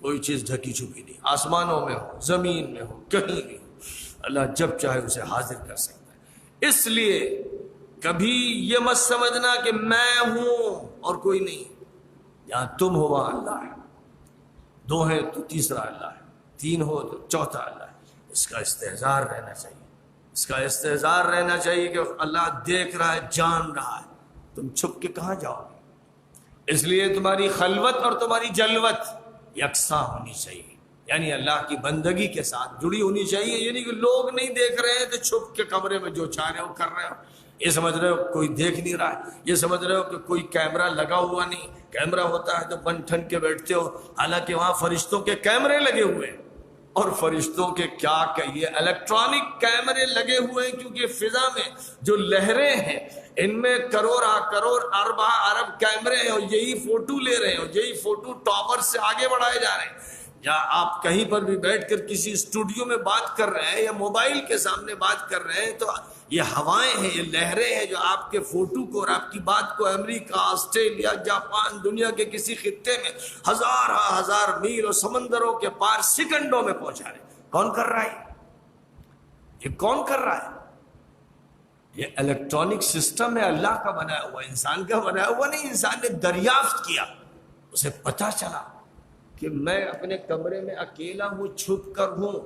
کوئی چیز ڈھکی چھپی نہیں، آسمانوں میں ہو، زمین میں ہو، کہیں بھی ہو، اللہ جب چاہے اسے حاضر کر سکتا ہے۔ اس لیے کبھی یہ مت سمجھنا کہ میں ہوں اور کوئی نہیں، جہاں تم ہو وہاں اللہ ہے، دو ہیں تو تیسرا اللہ ہے، تین ہو تو چوتھا اللہ ہے۔ اس کا استحضار رہنا چاہیے، اس کا استحضار رہنا چاہیے کہ اللہ دیکھ رہا ہے، جان رہا ہے، تم چھپ کے کہاں جاؤ گے؟ اس لیے تمہاری خلوت اور تمہاری جلوت یکساں ہونی چاہیے، یعنی اللہ کی بندگی کے ساتھ جڑی ہونی چاہیے، یعنی کہ لوگ نہیں دیکھ رہے ہیں تو چھپ کے کمرے میں جو چاہ رہے ہو کر رہے ہو، یہ سمجھ رہے ہو کوئی دیکھ نہیں رہا ہے، یہ سمجھ رہے ہو کہ کوئی کیمرہ لگا ہوا نہیں، کیمرہ ہوتا ہے تو بن ٹھن کے بیٹھتے ہو، حالانکہ وہاں فرشتوں کے کیمرے لگے ہوئے ہیں، اور فرشتوں کے کیا کہیے، الیکٹرانک کیمرے لگے ہوئے ہیں، کیونکہ فضا میں جو لہریں ہیں ان میں کروڑ ارب کیمرے ہیں، اور یہی فوٹو لے رہے ہیں، اور یہی فوٹو ٹاور سے آگے بڑھائے جا رہے ہیں۔ یا آپ کہیں پر بھی بیٹھ کر کسی اسٹوڈیو میں بات کر رہے ہیں یا موبائل کے سامنے بات کر رہے ہیں، تو یہ ہوائیں ہیں، یہ لہریں ہیں جو آپ کے فوٹو کو اور آپ کی بات کو امریکہ، آسٹریلیا، جاپان، دنیا کے کسی خطے میں ہزار میل اور سمندروں کے پار سیکنڈوں میں پہنچا رہے ہیں۔ کون کر رہا ہے یہ؟ کون کر رہا ہے؟ یہ الیکٹرانک سسٹم ہے، اللہ کا بنایا ہوا، انسان کا بنایا ہوا نہیں۔ انسان نے دریافت کیا، اسے پتہ چلا کہ میں اپنے کمرے میں اکیلا ہوں، چھپ کر ہوں،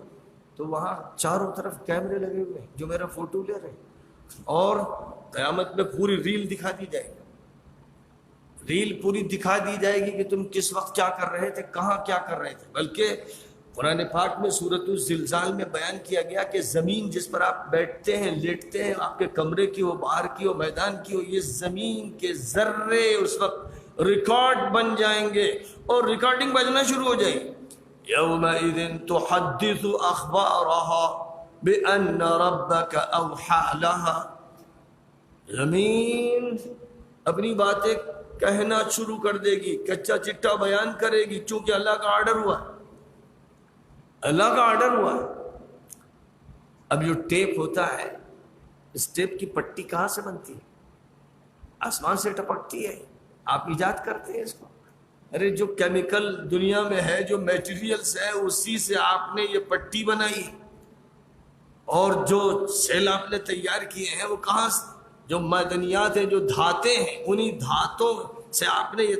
تو وہاں چاروں طرف کیمرے لگے ہوئے ہیں جو میرا فوٹو لے رہے ہیں، اور قیامت میں پوری ریل دکھا دی جائے گی، ریل پوری دکھا دی جائے گی کہ تم کس وقت کیا کر رہے تھے، کہاں کیا کر رہے تھے۔ بلکہ قرآن پاک میں سورۃ الزلزال میں بیان کیا گیا کہ زمین جس پر آپ بیٹھتے ہیں، لیٹتے ہیں، آپ کے کمرے کی ہو، باہر کی ہو، میدان کی ہو، یہ زمین کے ذرے اس وقت ریکارڈ بن جائیں گے اور ریکارڈنگ بجنا شروع ہو جائے گی۔ یومئذ تحدث اخبارها بان ربک اوحی لها، زمین اپنی باتیں کہنا شروع کر دے گی، کچا چٹا بیان کرے گی، چونکہ اللہ کا آرڈر ہوا، اللہ کا آرڈر ہوا۔ اب جو ٹیپ ہوتا ہے، اس ٹیپ کی پٹی کہاں سے بنتی ہے؟ آسمان سے ٹپکتی ہے، آپ ایجاد کرتے ہیں اس کو۔ ارے جو کیمیکل دنیا میں ہے، جو میٹیریلز ہے، اسی سے آپ نے یہ پٹی بنائی، اور جو سیل آپ نے تیار کیے ہیں وہ کہاں سے؟ جو معدنیات ہیں، جو دھاتیں ہیں، انہی دھاتوں سے آپ نے یہ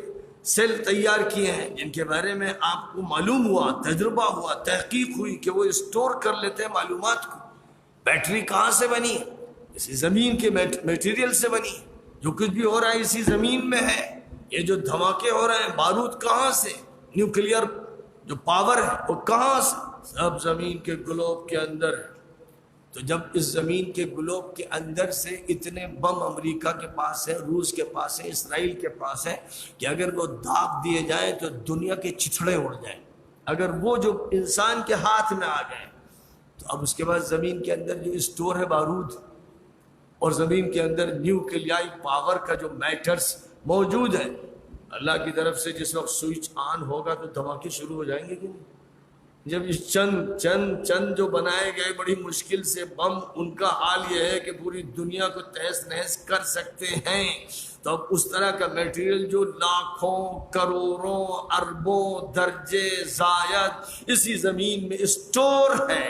سیل تیار کیے ہیں، جن کے بارے میں آپ کو معلوم ہوا، تجربہ ہوا، تحقیق ہوئی کہ وہ اسٹور کر لیتے ہیں معلومات کو۔ بیٹری کہاں سے بنی؟ اسی زمین کے میٹیریل سے بنی ہے. جو کچھ بھی ہو رہا ہے اسی زمین میں ہے. یہ جو دھماکے ہو رہے ہیں بارود کہاں سے, نیوکلیئر جو پاور ہے وہ کہاں سے, سب زمین کے گلوب کے اندر ہے. تو جب اس زمین کے گلوب کے اندر سے اتنے بم امریکہ کے پاس ہے, روس کے پاس ہے, اسرائیل کے پاس ہے کہ اگر وہ داغ دیے جائیں تو دنیا کے چتھڑے اڑ جائیں. اگر وہ جو انسان کے ہاتھ میں آ گئے تو اب اس کے بعد زمین کے اندر جو اسٹور ہے بارود, اور زمین کے اندر نیوکلیائی پاور کا جو میٹرز موجود ہے, اللہ کی طرف سے جس وقت سوئچ آن ہوگا تو دھماکے شروع ہو جائیں گے کہ نہیں. جب اس چند جو بنائے گئے بڑی مشکل سے بم, ان کا حال یہ ہے کہ پوری دنیا کو تہس نہس کر سکتے ہیں, تو اب اس طرح کا میٹیریل جو لاکھوں کروڑوں اربوں درجے زائد اسی زمین میں اسٹور ہے,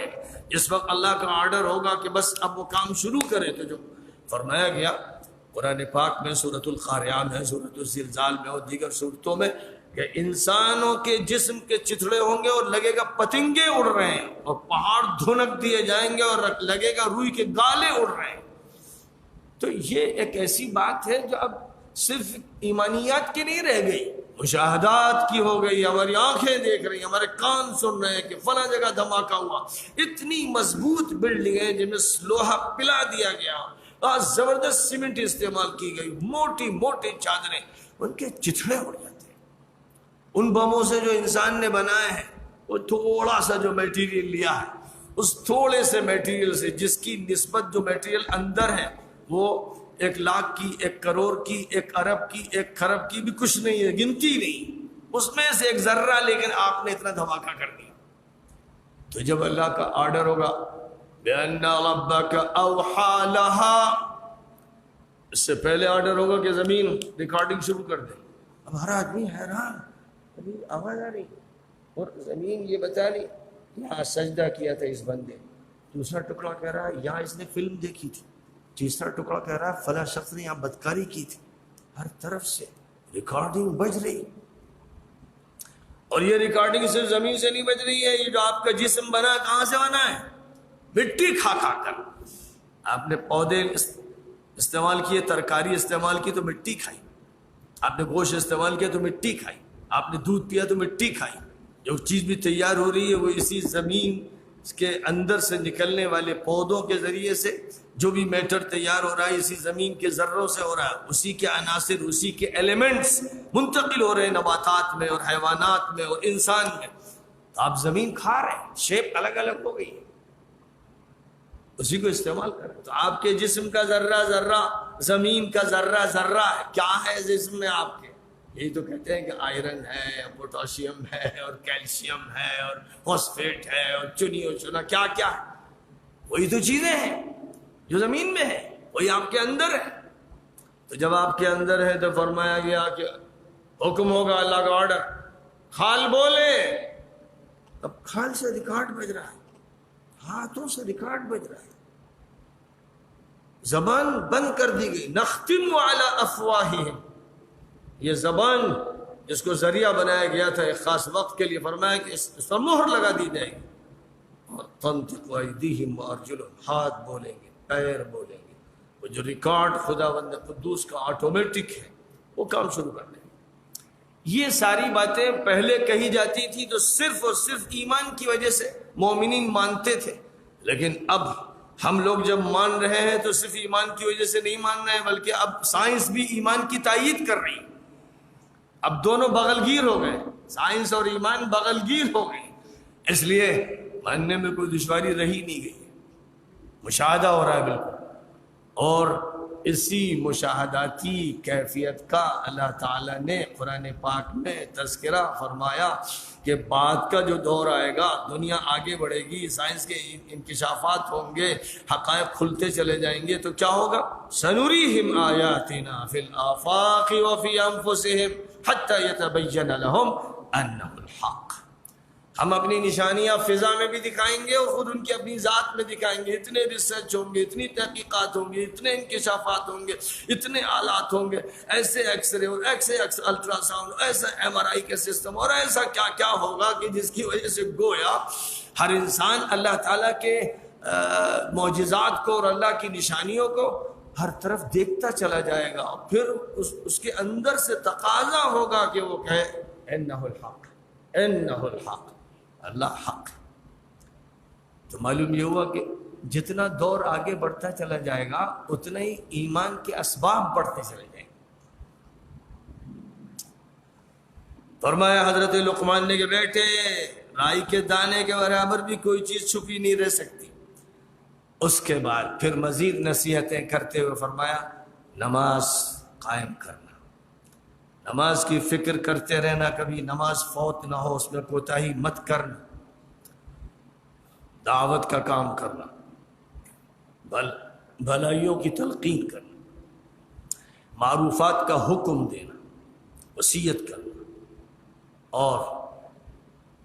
اس وقت اللہ کا آرڈر ہوگا کہ بس اب وہ کام شروع کرے. تو جو فرمایا گیا قرآن پاک میں سورۃ القاریہ میں, سورۃ الزلزال میں اور دیگر صورتوں میں کہ انسانوں کے جسم کے چتھڑے ہوں گے اور لگے گا پتنگے اڑ رہے ہیں, اور پہاڑ دھنک دیے جائیں گے اور لگے گا روئی کے گالے اڑ رہے ہیں. تو یہ ایک ایسی بات ہے جو اب صرف ایمانیات کی نہیں رہ گئی, مشاہدات کی ہو گئی. ہماری آنکھیں دیکھ رہی ہیں, ہمارے کان سن رہے ہیں کہ فلاں جگہ دھماکہ ہوا. اتنی مضبوط بلڈنگیں جن میں لوہا پلا دیا گیا, زبردست سیمنٹ استعمال کی گئی, موٹی موٹی چادریں, ان کے چتھڑے اڑ جاتے ہیں. ان بموں سے جو انسان نے بنائے ہیں وہ تھوڑا سا جو میٹیریل لیا ہے, اس تھوڑے سے میٹیریل سے جس کی نسبت جو میٹیریل اندر ہے وہ 1 لاکھ کی, 1 کروڑ کی, 1 ارب کی, 1 خرب کی بھی کچھ نہیں ہے, گنتی نہیں, اس میں سے 1 ذرہ, لیکن آپ نے اتنا دھماکہ کر دیا. تو جب اللہ کا آرڈر ہوگا بِأَنَّ رَبَّكَ أَوْحَى لَهَا, اس سے پہلے آرڈر ہوگا کہ زمین ریکارڈنگ شروع کر دے. اب ہر آدمی حیران, ابھی آواز آ رہی اور زمین یہ بتا رہی یہاں سجدہ کیا تھا اس بندے, دوسرا ٹکڑا کہہ رہا ہے یہاں اس نے فلم دیکھی تھی, تیسرا ٹکڑا کہہ رہا ہے فلاں شخص نے یہاں بدکاری کی تھی. ہر طرف سے ریکارڈنگ بج رہی, اور یہ ریکارڈنگ صرف زمین سے نہیں بج رہی ہے. یہ جو آپ کا جسم بنا ہے کہاں سے بنا ہے؟ مٹی کھا کھا کر. آپ نے پودے استعمال کیے, ترکاری استعمال کی تو مٹی کھائی, آپ نے گوشت استعمال کیا تو مٹی کھائی, آپ نے دودھ پیا تو مٹی کھائی. جو چیز بھی تیار ہو رہی ہے وہ اسی زمین کے اندر سے نکلنے والے پودوں کے ذریعے سے, جو بھی میٹر تیار ہو رہا ہے اسی زمین کے ذروں سے ہو رہا ہے. اسی کے عناصر, اسی کے ایلیمنٹس منتقل ہو رہے ہیں نباتات میں اور حیوانات میں اور انسان میں. تو آپ زمین کھا رہے ہیں, شیپ الگ الگ ہو گئی ہے, اسی کو استعمال کر رہے ہیں. تو آپ کے جسم کا ذرہ ذرہ زمین کا ذرہ ذرہ ہے. کیا ہے جسم میں آپ کے؟ یہی تو کہتے ہیں کہ آئرن ہے, پوٹاشیم ہے, اور کیلشیم ہے, اور فاسفیٹ ہے, اور چنی اور چنا, کیا کیا ہے. وہی تو چیزیں ہیں جو زمین میں ہے, وہی آپ کے اندر ہے. تو جب آپ کے اندر ہے تو فرمایا گیا کہ حکم ہوگا اللہ کا آرڈر, کھال بولے. اب کھال سے ریکارڈ بج رہا ہے, ہاتھوں سے ریکارڈ بج رہا ہے, زبان بند کر دی گئی. نختم علی افواہہم, یہ زبان جس کو ذریعہ بنایا گیا تھا ایک خاص وقت کے لیے, فرمایا کہ اس پر مہر لگا دی جائے گی. اور تنطق ایدیہم وارجلہم, ہاتھ بولیں گے, پیر بولیں گے. وہ جو ریکارڈ خداوند قدوس کا آٹومیٹک ہے وہ کام شروع کر دیں گے. یہ ساری باتیں پہلے کہی جاتی تھی تو صرف اور صرف ایمان کی وجہ سے مومنین مانتے تھے, لیکن اب ہم لوگ جب مان رہے ہیں تو صرف ایمان کی وجہ سے نہیں مان رہے ہیں, بلکہ اب سائنس بھی ایمان کی تائید کر رہی ہے. اب دونوں بغل گیر ہو گئے, سائنس اور ایمان بغل گیر ہو گئے, اس لیے ماننے میں کوئی دشواری رہی نہیں گئی. مشاہدہ ہو رہا ہے بالکل, اور اسی مشاہداتی کیفیت کا اللہ تعالیٰ نے قرآن پاک میں تذکرہ فرمایا کہ بعد کا جو دور آئے گا, دنیا آگے بڑھے گی, سائنس کے انکشافات ہوں گے, حقائق کھلتے چلے جائیں گے, تو کیا ہوگا؟ سنریہم آیاتنا فی الآفاق وفی انفسہم حتی یتبین لہم انہ الحق. ہم اپنی نشانیاں فضا میں بھی دکھائیں گے اور خود ان کی اپنی ذات میں دکھائیں گے. اتنے ریسرچ ہوں گے, اتنی تحقیقات ہوں گی, اتنے انکشافات ہوں گے, اتنے آلات ہوں گے, ایسے ایکس رے اور ایسے الٹرا ساؤنڈ, ایسا MRI کے سسٹم, اور ایسا کیا کیا ہوگا کہ جس کی وجہ سے گویا ہر انسان اللہ تعالیٰ کے معجزات کو اور اللہ کی نشانیوں کو ہر طرف دیکھتا چلا جائے گا، پھر اس کے اندر سے تقاضا ہوگا کہ وہ کہے انہ الحق، انہ الحق، اللہ حق۔ تو معلوم یہ ہوا کہ جتنا دور آگے بڑھتا چلا جائے گا اتنا ہی ایمان کے اسباب بڑھتے چلے جائیں گے۔ فرمایا حضرت لقمان نے کہ بیٹے، رائی کے دانے کے برابر بھی کوئی چیز چھپی نہیں رہ سکتی۔ اس کے بعد پھر مزید نصیحتیں کرتے ہوئے فرمایا نماز قائم کرنا، نماز کی فکر کرتے رہنا، کبھی نماز فوت نہ ہو، اس میں کوتاہی مت کرنا، دعوت کا کام کرنا، بھلائیوں کی تلقین کرنا، معروفات کا حکم دینا، وصیت کرنا، اور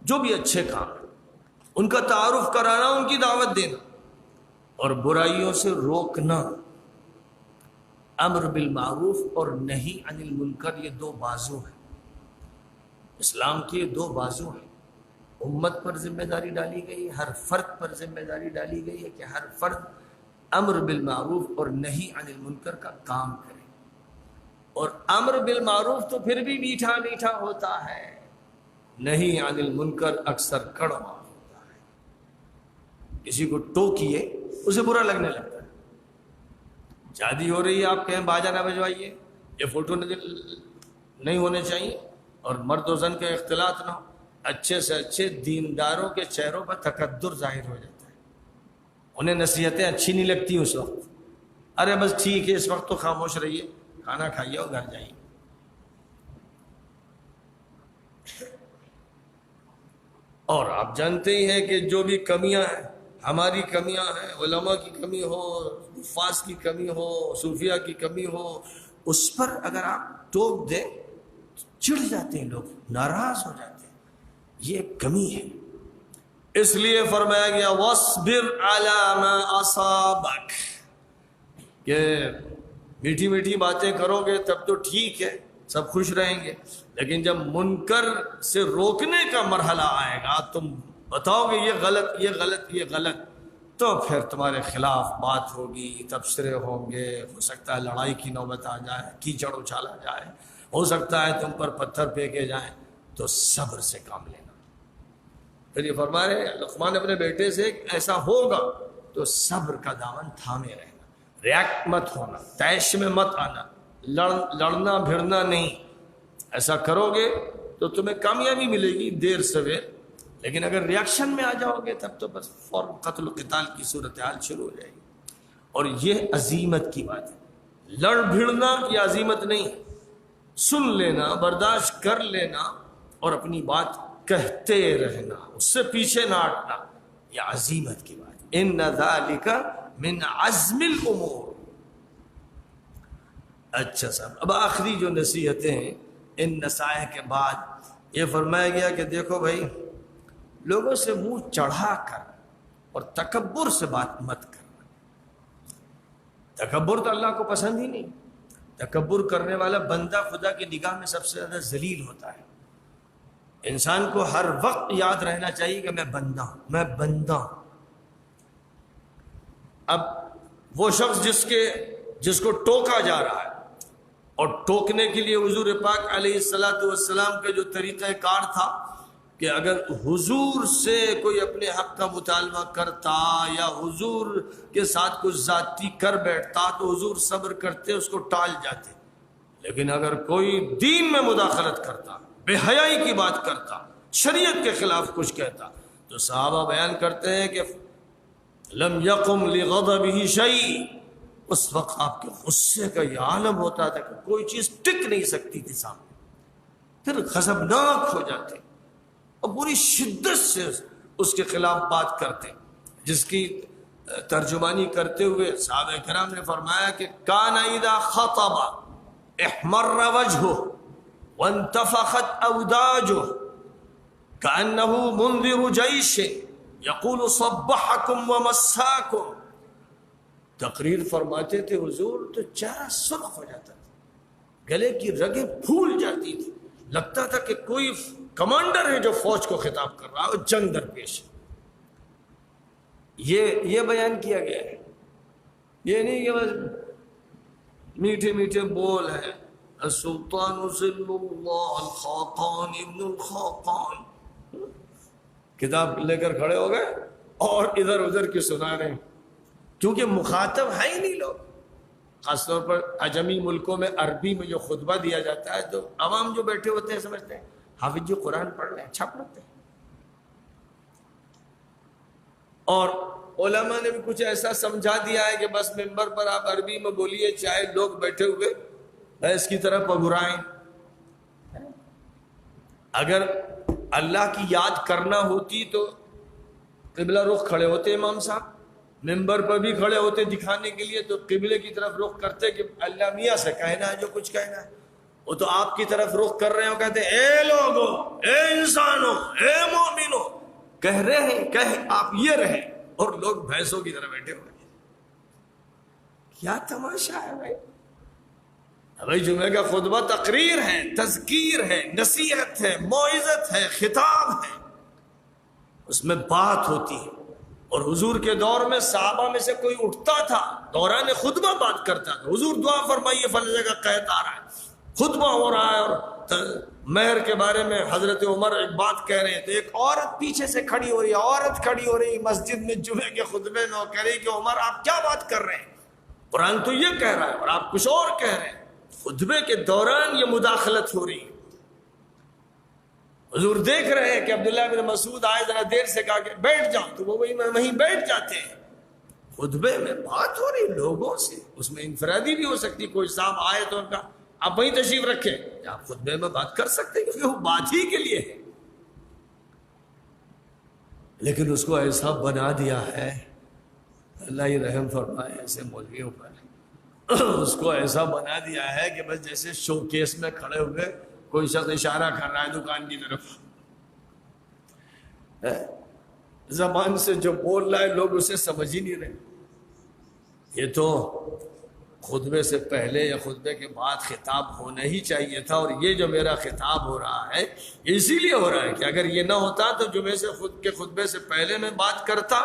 جو بھی اچھے کام ہیں ان کا تعارف کرانا، ان کی دعوت دینا، اور برائیوں سے روکنا۔ امر بالمعروف اور نہی عن المنکر، یہ دو بازو ہیں اسلام کی، یہ دو بازو ہیں۔ امت پر ذمہ داری ڈالی گئی، ہر فرد پر ذمہ داری ڈالی گئی ہے کہ ہر فرد امر بالمعروف اور نہی عن المنکر کا کام کرے۔ اور امر بالمعروف تو پھر بھی میٹھا میٹھا ہوتا ہے، نہی عن المنکر اکثر کڑوا ہوتا ہے۔ کسی کو ٹوکیے اسے برا لگنے لگتا ہے۔ شادی ہو رہی ہے، آپ کہیں باجا نہ بجوائیے، یہ فوٹو نہیں ہونے چاہیے، اور مرد و زن کا اختلاط نہ ہو، اچھے سے اچھے دینداروں کے چہروں پر تقدر ظاہر ہو جاتا ہے۔ انہیں نصیحتیں اچھی نہیں لگتی اس وقت، ارے بس ٹھیک ہے اس وقت تو خاموش رہیے، کھانا کھائیے اور گھر جائیے۔ اور آپ جانتے ہی ہیں کہ جو بھی کمیاں ہیں، ہماری کمیاں ہیں، علماء کی کمی ہو، حفاظ کی کمی ہو، صوفیہ کی کمی ہو، اس پر اگر آپ ٹوک دیں چڑ جاتے ہیں لوگ، ناراض ہو جاتے ہیں، یہ ایک کمی ہے۔ اس لیے فرمایا گیا وَاصْبِرْ عَلَى مَا أَصَابَكَ، کہ میٹھی میٹھی باتیں کرو گے تب تو ٹھیک ہے، سب خوش رہیں گے، لیکن جب منکر سے روکنے کا مرحلہ آئے گا، تم بتاؤ گے یہ غلط، یہ غلط، یہ غلط، تو پھر تمہارے خلاف بات ہوگی، تبصرے ہوں گے، ہو سکتا ہے لڑائی کی نوبت آ جائے، کیچڑ اچھالا جائے، ہو سکتا ہے تم پر پتھر پھینکے جائیں، تو صبر سے کام لینا۔ پھر یہ فرما رہے لقمان اپنے بیٹے سے ایسا ہوگا تو صبر کا دامن تھامے رہنا، ریاکٹ مت ہونا، طیش میں مت آنا، لڑنا بھیڑنا نہیں۔ ایسا کرو گے تو تمہیں کامیابی ملے گی دیر سویر، لیکن اگر ریاکشن میں آ جاؤ گے تب تو بس فوراً قتل و قتال کی صورتحال شروع ہو جائے گی۔ اور یہ عزیمت کی بات ہے، لڑ بھیڑنا یہ عزیمت نہیں، سن لینا، برداشت کر لینا اور اپنی بات کہتے رہنا، اس سے پیچھے نہ ہٹنا، یہ عزیمت کی بات ہے۔ ان ذالک من عزم الامور۔ اچھا صاحب، اب آخری جو نصیحتیں ہیں ان نصائح کے بعد یہ فرمایا گیا کہ دیکھو بھائی، لوگوں سے منہ چڑھا کر اور تکبر سے بات مت کرنا۔ تکبر تو اللہ کو پسند ہی نہیں۔ تکبر کرنے والا بندہ خدا کی نگاہ میں سب سے زیادہ ذلیل ہوتا ہے۔ انسان کو ہر وقت یاد رہنا چاہیے کہ میں بندہ ہوں، میں بندہ ہوں۔ اب وہ شخص جس کو ٹوکا جا رہا ہے، اور ٹوکنے کے لیے حضور پاک علیہ السلام کا جو طریقہ کار تھا کہ اگر حضور سے کوئی اپنے حق کا مطالبہ کرتا یا حضور کے ساتھ کچھ ذاتی کر بیٹھتا تو حضور صبر کرتے، اس کو ٹال جاتے۔ لیکن اگر کوئی دین میں مداخلت کرتا، بے حیائی کی بات کرتا، شریعت کے خلاف کچھ کہتا، تو صحابہ بیان کرتے ہیں کہ لم یقم لغضبہ شیء، اس وقت آپ کے غصے کا یہ عالم ہوتا تھا کہ کوئی چیز ٹک نہیں سکتی تھی سامنے، پھر غضبناک ہو جاتے اور پوری شدت سے اس کے خلاف بات کرتے، جس کی ترجمانی کرتے ہوئے صحابہ کرام نے فرمایا کہ کان اذا خطب احمر وجهه وانتفخت اوداجه كأنه منذر جيش يقول صبحكم ومساكم۔ تقریر فرماتے تھے حضور تو چہرہ سرخ ہو جاتا تھا، گلے کی رگیں پھول جاتی تھی، لگتا تھا کہ کوئی کمانڈر ہے جو فوج کو خطاب کر رہا ہے اور جنگ درپیش ہے۔ یہ بیان کیا گیا ہے. یہ نہیں کہ بس میٹھے میٹھے بول ہیں. السلطان ذل اللہ الخاقان ابن الخاقان، کتاب لے کر کھڑے ہو گئے اور ادھر ادھر کی سنا رہے ہیں، کیونکہ مخاطب ہے ہی نہیں لوگ. خاص طور پر عجمی ملکوں میں عربی میں جو خطبہ دیا جاتا ہے تو عوام جو بیٹھے ہوتے ہیں سمجھتے ہیں حافظ جی قرآن پڑھ رہے ہیں، اچھا پڑھتے ہیں. اور علماء نے بھی کچھ ایسا سمجھا دیا ہے کہ بس ممبر پر آپ عربی میں بولیے، چاہے لوگ بیٹھے ہوئے بھینس کی طرح پگرائیں. اگر اللہ کی یاد کرنا ہوتی تو قبلہ رخ کھڑے ہوتے امام صاحب، ممبر پر بھی کھڑے ہوتے دکھانے کے لیے تو قبلے کی طرف رخ کرتے کہ اللہ میاں سے کہنا ہے جو کچھ کہنا ہے. وہ تو آپ کی طرف رخ کر رہے ہیں، کہتے ہیں اے لوگو، اے انسانوں، اے مومنوں، کہہ رہے ہیں کہ آپ یہ رہیں اور لوگ بھینسوں کی طرح بیٹھے ہوئے. کیا تماشا ہے بھائی. بھائی جمعہ کا خطبہ تقریر ہے، تذکیر ہے، نصیحت ہے، موعظت ہے، خطاب ہے، اس میں بات ہوتی ہے. اور حضور کے دور میں صحابہ میں سے کوئی اٹھتا تھا دوران خطبہ بات کرتا تھا، حضور دعا فرمائیے فلاں جگہ قحط آ رہا ہے، خطبہ ہو رہا ہے اور مہر کے بارے میں حضرت عمر ایک بات کہہ رہے ہیں تو ایک عورت پیچھے سے کھڑی ہو رہی ہے، عورت کھڑی ہو رہی مسجد میں جمعے کے خطبے میں، اور کہہ رہی کہ عمر آپ کیا بات کر رہے ہیں، قرآن تو یہ کہہ رہا ہے اور آپ کچھ اور کہہ رہے ہیں. خطبے کے دوران یہ مداخلت ہو رہی ہے. حضور دیکھ رہے ہیں کہ عبداللہ بن مسعود آئے، ذرا دیر سے کہا کہ بیٹھ جاؤ تو وہ وہیں بیٹھ جاتے ہیں. خطبے میں بات ہو رہی لوگوں سے، اس میں انفرادی بھی ہو سکتی، کوئی صاحب آئے تو ان کا آپ وہیں تشریف رکھیں، آپ خطبے میں بات کر سکتے ہیں کیونکہ وہ بات ہی کے لیے ہے. لیکن اس کو ایسا بنا دیا ہے، اللہ ہی رحم فرمائے ایسے مولویوں پر، اس کو ایسا بنا دیا ہے کہ بس جیسے شو کیس میں کھڑے ہوئے کوئی شخص اشارہ کر رہا ہے دکان کی طرف، زبان سے جو بول رہا ہے لوگ اسے سمجھ ہی نہیں رہے. یہ تو خطبے سے پہلے یا خطبے کے بعد خطاب ہونا ہی چاہیے تھا، اور یہ جو میرا خطاب ہو رہا ہے اسی لیے ہو رہا ہے کہ اگر یہ نہ ہوتا تو جمعے سے خطبے سے پہلے میں بات کرتا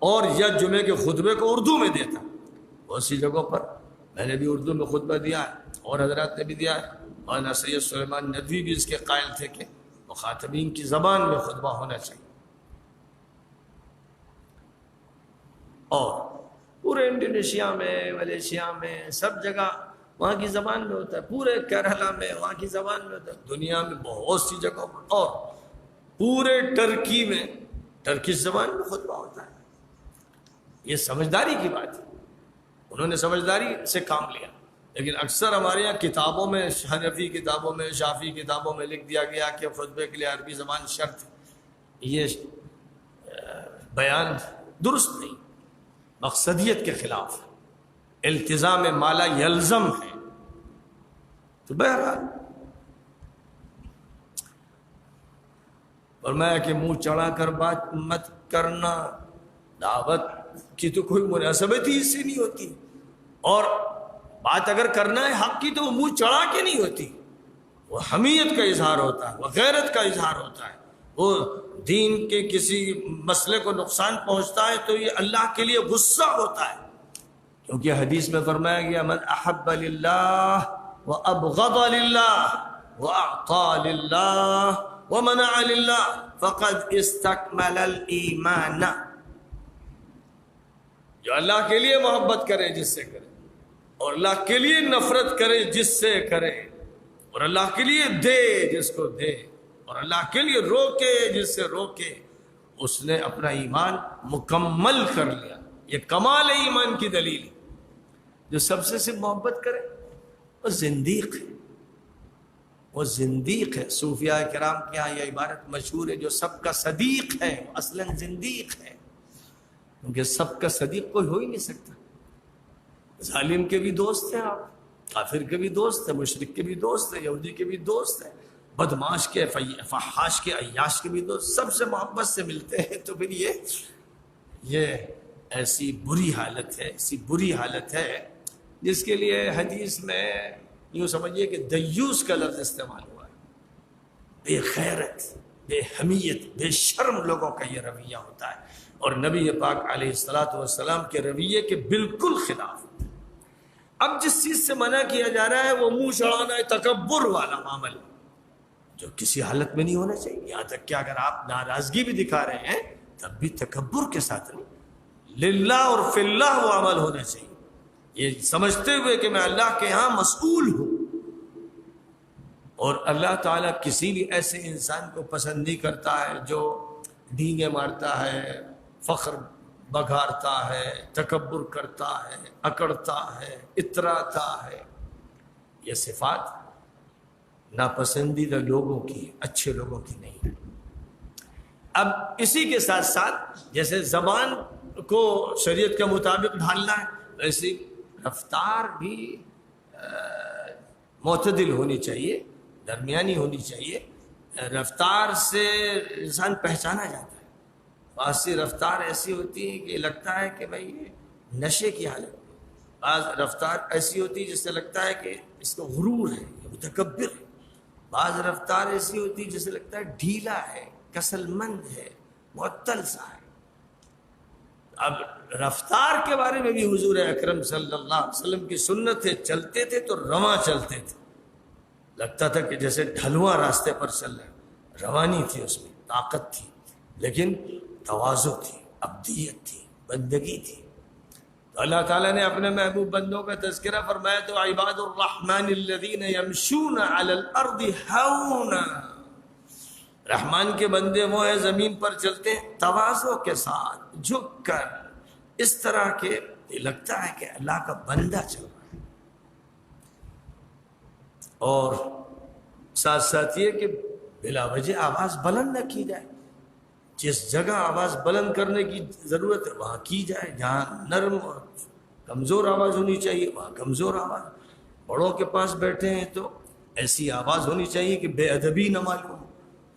اور یا جمعے کے خطبے کو اردو میں دیتا. بہت سی جگہوں پر میں نے بھی اردو میں خطبہ دیا ہے اور حضرات نے بھی دیا ہے. مولانا سید سلیمان ندوی بھی اس کے قائل تھے کہ مخاطبین کی زبان میں خطبہ ہونا چاہیے. اور پورے انڈونیشیا میں، ملیشیا میں، سب جگہ وہاں کی زبان میں ہوتا ہے. پورے کیرلا میں وہاں کی زبان میں ہوتا ہے. دنیا میں بہت سی جگہوں پر، اور پورے ٹرکی میں ٹرکش زبان میں خطبہ ہوتا ہے. یہ سمجھداری کی بات ہے، انہوں نے سمجھداری سے کام لیا. لیکن اکثر ہمارے یہاں کتابوں میں، حنفی کتابوں میں، شافعی کتابوں میں لکھ دیا گیا کہ خطبے کے لیے عربی زبان شرط ہے. یہ بیان درست نہیں، مقصدیت کے خلاف ہے، التزام مالا یلزم ہے. تو بہرحال فرمایا کہ منہ چڑھا کر بات مت کرنا، دعوت کی تو کوئی مناسبت ہی اس سے نہیں ہوتی، اور بات اگر کرنا ہے حق کی تو وہ منہ چڑھا کے نہیں ہوتی، وہ حمیت کا اظہار ہوتا ہے، وہ غیرت کا اظہار ہوتا ہے. وہ دین کے کسی مسئلے کو نقصان پہنچتا ہے تو یہ اللہ کے لیے غصہ ہوتا ہے، کیونکہ حدیث میں فرمایا گیا من احب للہ وابغض للہ واعطى للہ ومنع للہ فقد استکمل الایمان. جو اللہ کے لیے محبت کرے جس سے کرے، اور اللہ کے لیے نفرت کرے جس سے کرے، اور اللہ کے لیے دے جس کو دے، اور اللہ کے لیے روکے جس سے روکے، اس نے اپنا ایمان مکمل کر لیا. یہ کمال ایمان کی دلیل ہے. جو سب سے صرف محبت کرے وہ زندیق ہے، وہ زندیق ہے. صوفیاء کرام کے یہاں یہ عبارت مشہور ہے، جو سب کا صدیق ہے وہ اصلاً زندیق ہے، کیونکہ سب کا صدیق کوئی ہو ہی نہیں سکتا. ظالم کے بھی دوست ہیں آپ، کافر کے بھی دوست ہیں، مشرک کے بھی دوست ہیں، یہودی کے بھی دوست ہیں، بدماش کے، فحاش کے، عیاش کے بھی دوست، سب سے محبت سے ملتے ہیں. تو پھر یہ ایسی بری حالت ہے، ایسی بری حالت ہے جس کے لیے حدیث میں یوں سمجھیے کہ دیوس کا لفظ استعمال ہوا ہے. بے غیرت، بے حمیت، بے شرم لوگوں کا یہ رویہ ہوتا ہے. اور نبی پاک علیہ الصلوۃ والسلام کے رویے کے بالکل خلاف۔ اب جس چیز سے منع کیا جا رہا ہے وہ منہ چڑھانا ہے، تکبر والا معاملہ، جو کسی حالت میں نہیں ہونا چاہیے۔ یہاں تک کہ اگر آپ ناراضگی بھی دکھا رہے ہیں تب بھی تکبر کے ساتھ نہیں، للہ اور فی اللہ وہ عمل ہونا چاہیے، یہ سمجھتے ہوئے کہ میں اللہ کے ہاں مسئول ہوں۔ اور اللہ تعالیٰ کسی بھی ایسے انسان کو پسند نہیں کرتا ہے جو ڈینگے مارتا ہے، فخر بگھارتا ہے، تکبر کرتا ہے، اکڑتا ہے، اتراتا ہے۔ یہ صفات ناپسندیدہ لوگوں کی، اچھے لوگوں کی نہیں۔ اب اسی کے ساتھ ساتھ جیسے زبان کو شریعت کے مطابق ڈھالنا ہے، ویسے رفتار بھی معتدل ہونی چاہیے، درمیانی ہونی چاہیے۔ رفتار سے انسان پہچانا جاتا ہے۔ بعض سی رفتار ایسی ہوتی ہے کہ لگتا ہے کہ بھائی یہ نشے کی حالت میں، بعض رفتار ایسی ہوتی ہے جس سے لگتا ہے کہ اس کو غرور ہے، یہ متکبر ہے، بعض رفتار ایسی ہوتی ہے جس سے لگتا ہے ڈھیلا ہے، کسل مند ہے، معطل سا ہے۔ اب رفتار کے بارے میں بھی حضور اکرم صلی اللہ علیہ وسلم کی سنت ہے، چلتے تھے تو رواں چلتے تھے، لگتا تھا کہ جیسے ڈھلواں راستے پر چل رہے، روانی تھی، اس میں طاقت تھی، لیکن تواضع تھی، عبدیت تھی، بندگی تھی۔ تو اللہ تعالیٰ نے اپنے محبوب بندوں کا تذکرہ فرمایا تو عباد الرحمن الذین یمشون علی الارض ہونا، رحمان کے بندے وہ ہیں زمین پر چلتے ہیں تواضع کے ساتھ، جھک کر، اس طرح کے لگتا ہے کہ اللہ کا بندہ چل رہا ہے۔ اور ساتھ ساتھ یہ کہ بلا وجہ آواز بلند نہ کی جائے، جس جگہ آواز بلند کرنے کی ضرورت ہے وہاں کی جائے، جہاں نرم اور کمزور آواز ہونی چاہیے وہاں کمزور آواز۔ بڑوں کے پاس بیٹھے ہیں تو ایسی آواز ہونی چاہیے کہ بے ادبی نہ معلوم،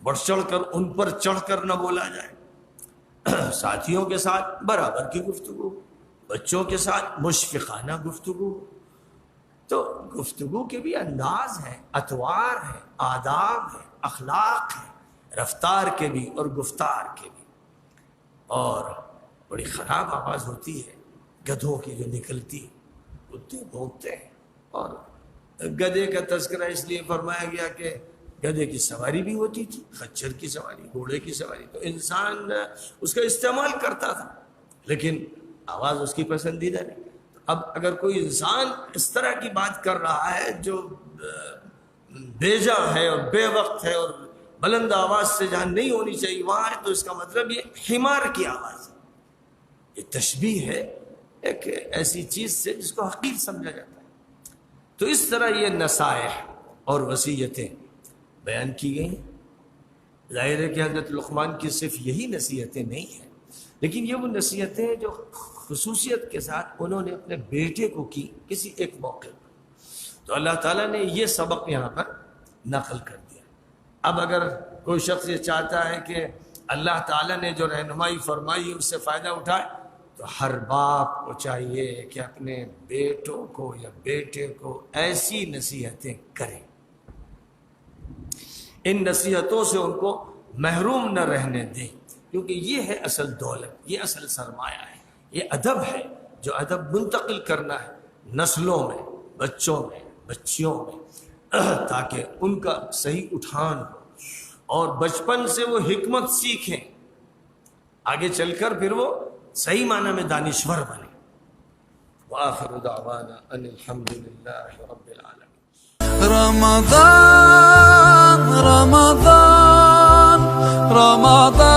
بڑھ چڑھ کر ان پر چڑھ کر نہ بولا جائے۔ ساتھیوں کے ساتھ برابر کی گفتگو، بچوں کے ساتھ مشفقانہ گفتگو۔ تو گفتگو کے بھی انداز ہیں، اطوار ہیں، آداب ہیں، اخلاق ہیں، رفتار کے بھی اور گفتار کے بھی۔ اور بڑی خراب آواز ہوتی ہے گدھوں کی جو نکلتی، کتے بھونکتے ہیں۔ اور گدھے کا تذکرہ اس لیے فرمایا گیا کہ گدھے کی سواری بھی ہوتی تھی، خچر کی سواری، گھوڑے کی سواری، تو انسان اس کا استعمال کرتا تھا، لیکن آواز اس کی پسندیدہ نہیں۔ اب اگر کوئی انسان اس طرح کی بات کر رہا ہے جو بیجا ہے اور بے وقت ہے اور بلند آواز سے جہاں نہیں ہونی چاہیے وہاں ہے، تو اس کا مطلب یہ حمار کی آواز ہے۔ یہ تشبیہ ہے ایک ایسی چیز سے جس کو حقیر سمجھا جاتا ہے۔ تو اس طرح یہ نصائح اور وصیتیں بیان کی گئی ہیں۔ ظاہر ہے کہ حضرت لقمان کی صرف یہی نصیحتیں نہیں ہیں، لیکن یہ وہ نصیحتیں جو خصوصیت کے ساتھ انہوں نے اپنے بیٹے کو کی کسی ایک موقع پر۔ تو اللہ تعالیٰ نے یہ سبق یہاں پر نقل کر دیا۔ اب اگر کوئی شخص یہ چاہتا ہے کہ اللہ تعالیٰ نے جو رہنمائی فرمائی اس سے فائدہ اٹھائے، تو ہر باپ کو چاہیے کہ اپنے بیٹوں کو یا بیٹے کو ایسی نصیحتیں کریں، ان نصیحتوں سے ان کو محروم نہ رہنے دیں، کیونکہ یہ ہے اصل دولت، یہ اصل سرمایہ ہے، یہ ادب ہے جو ادب منتقل کرنا ہے نسلوں میں، بچوں میں، بچیوں میں، تاکہ ان کا صحیح اٹھان ہو اور بچپن سے وہ حکمت سیکھیں، آگے چل کر پھر وہ صحیح معنی میں دانشور بنے۔ وآخر دعوانا ان الحمدللہ رب العالمین۔ رمضان رمضان رمضان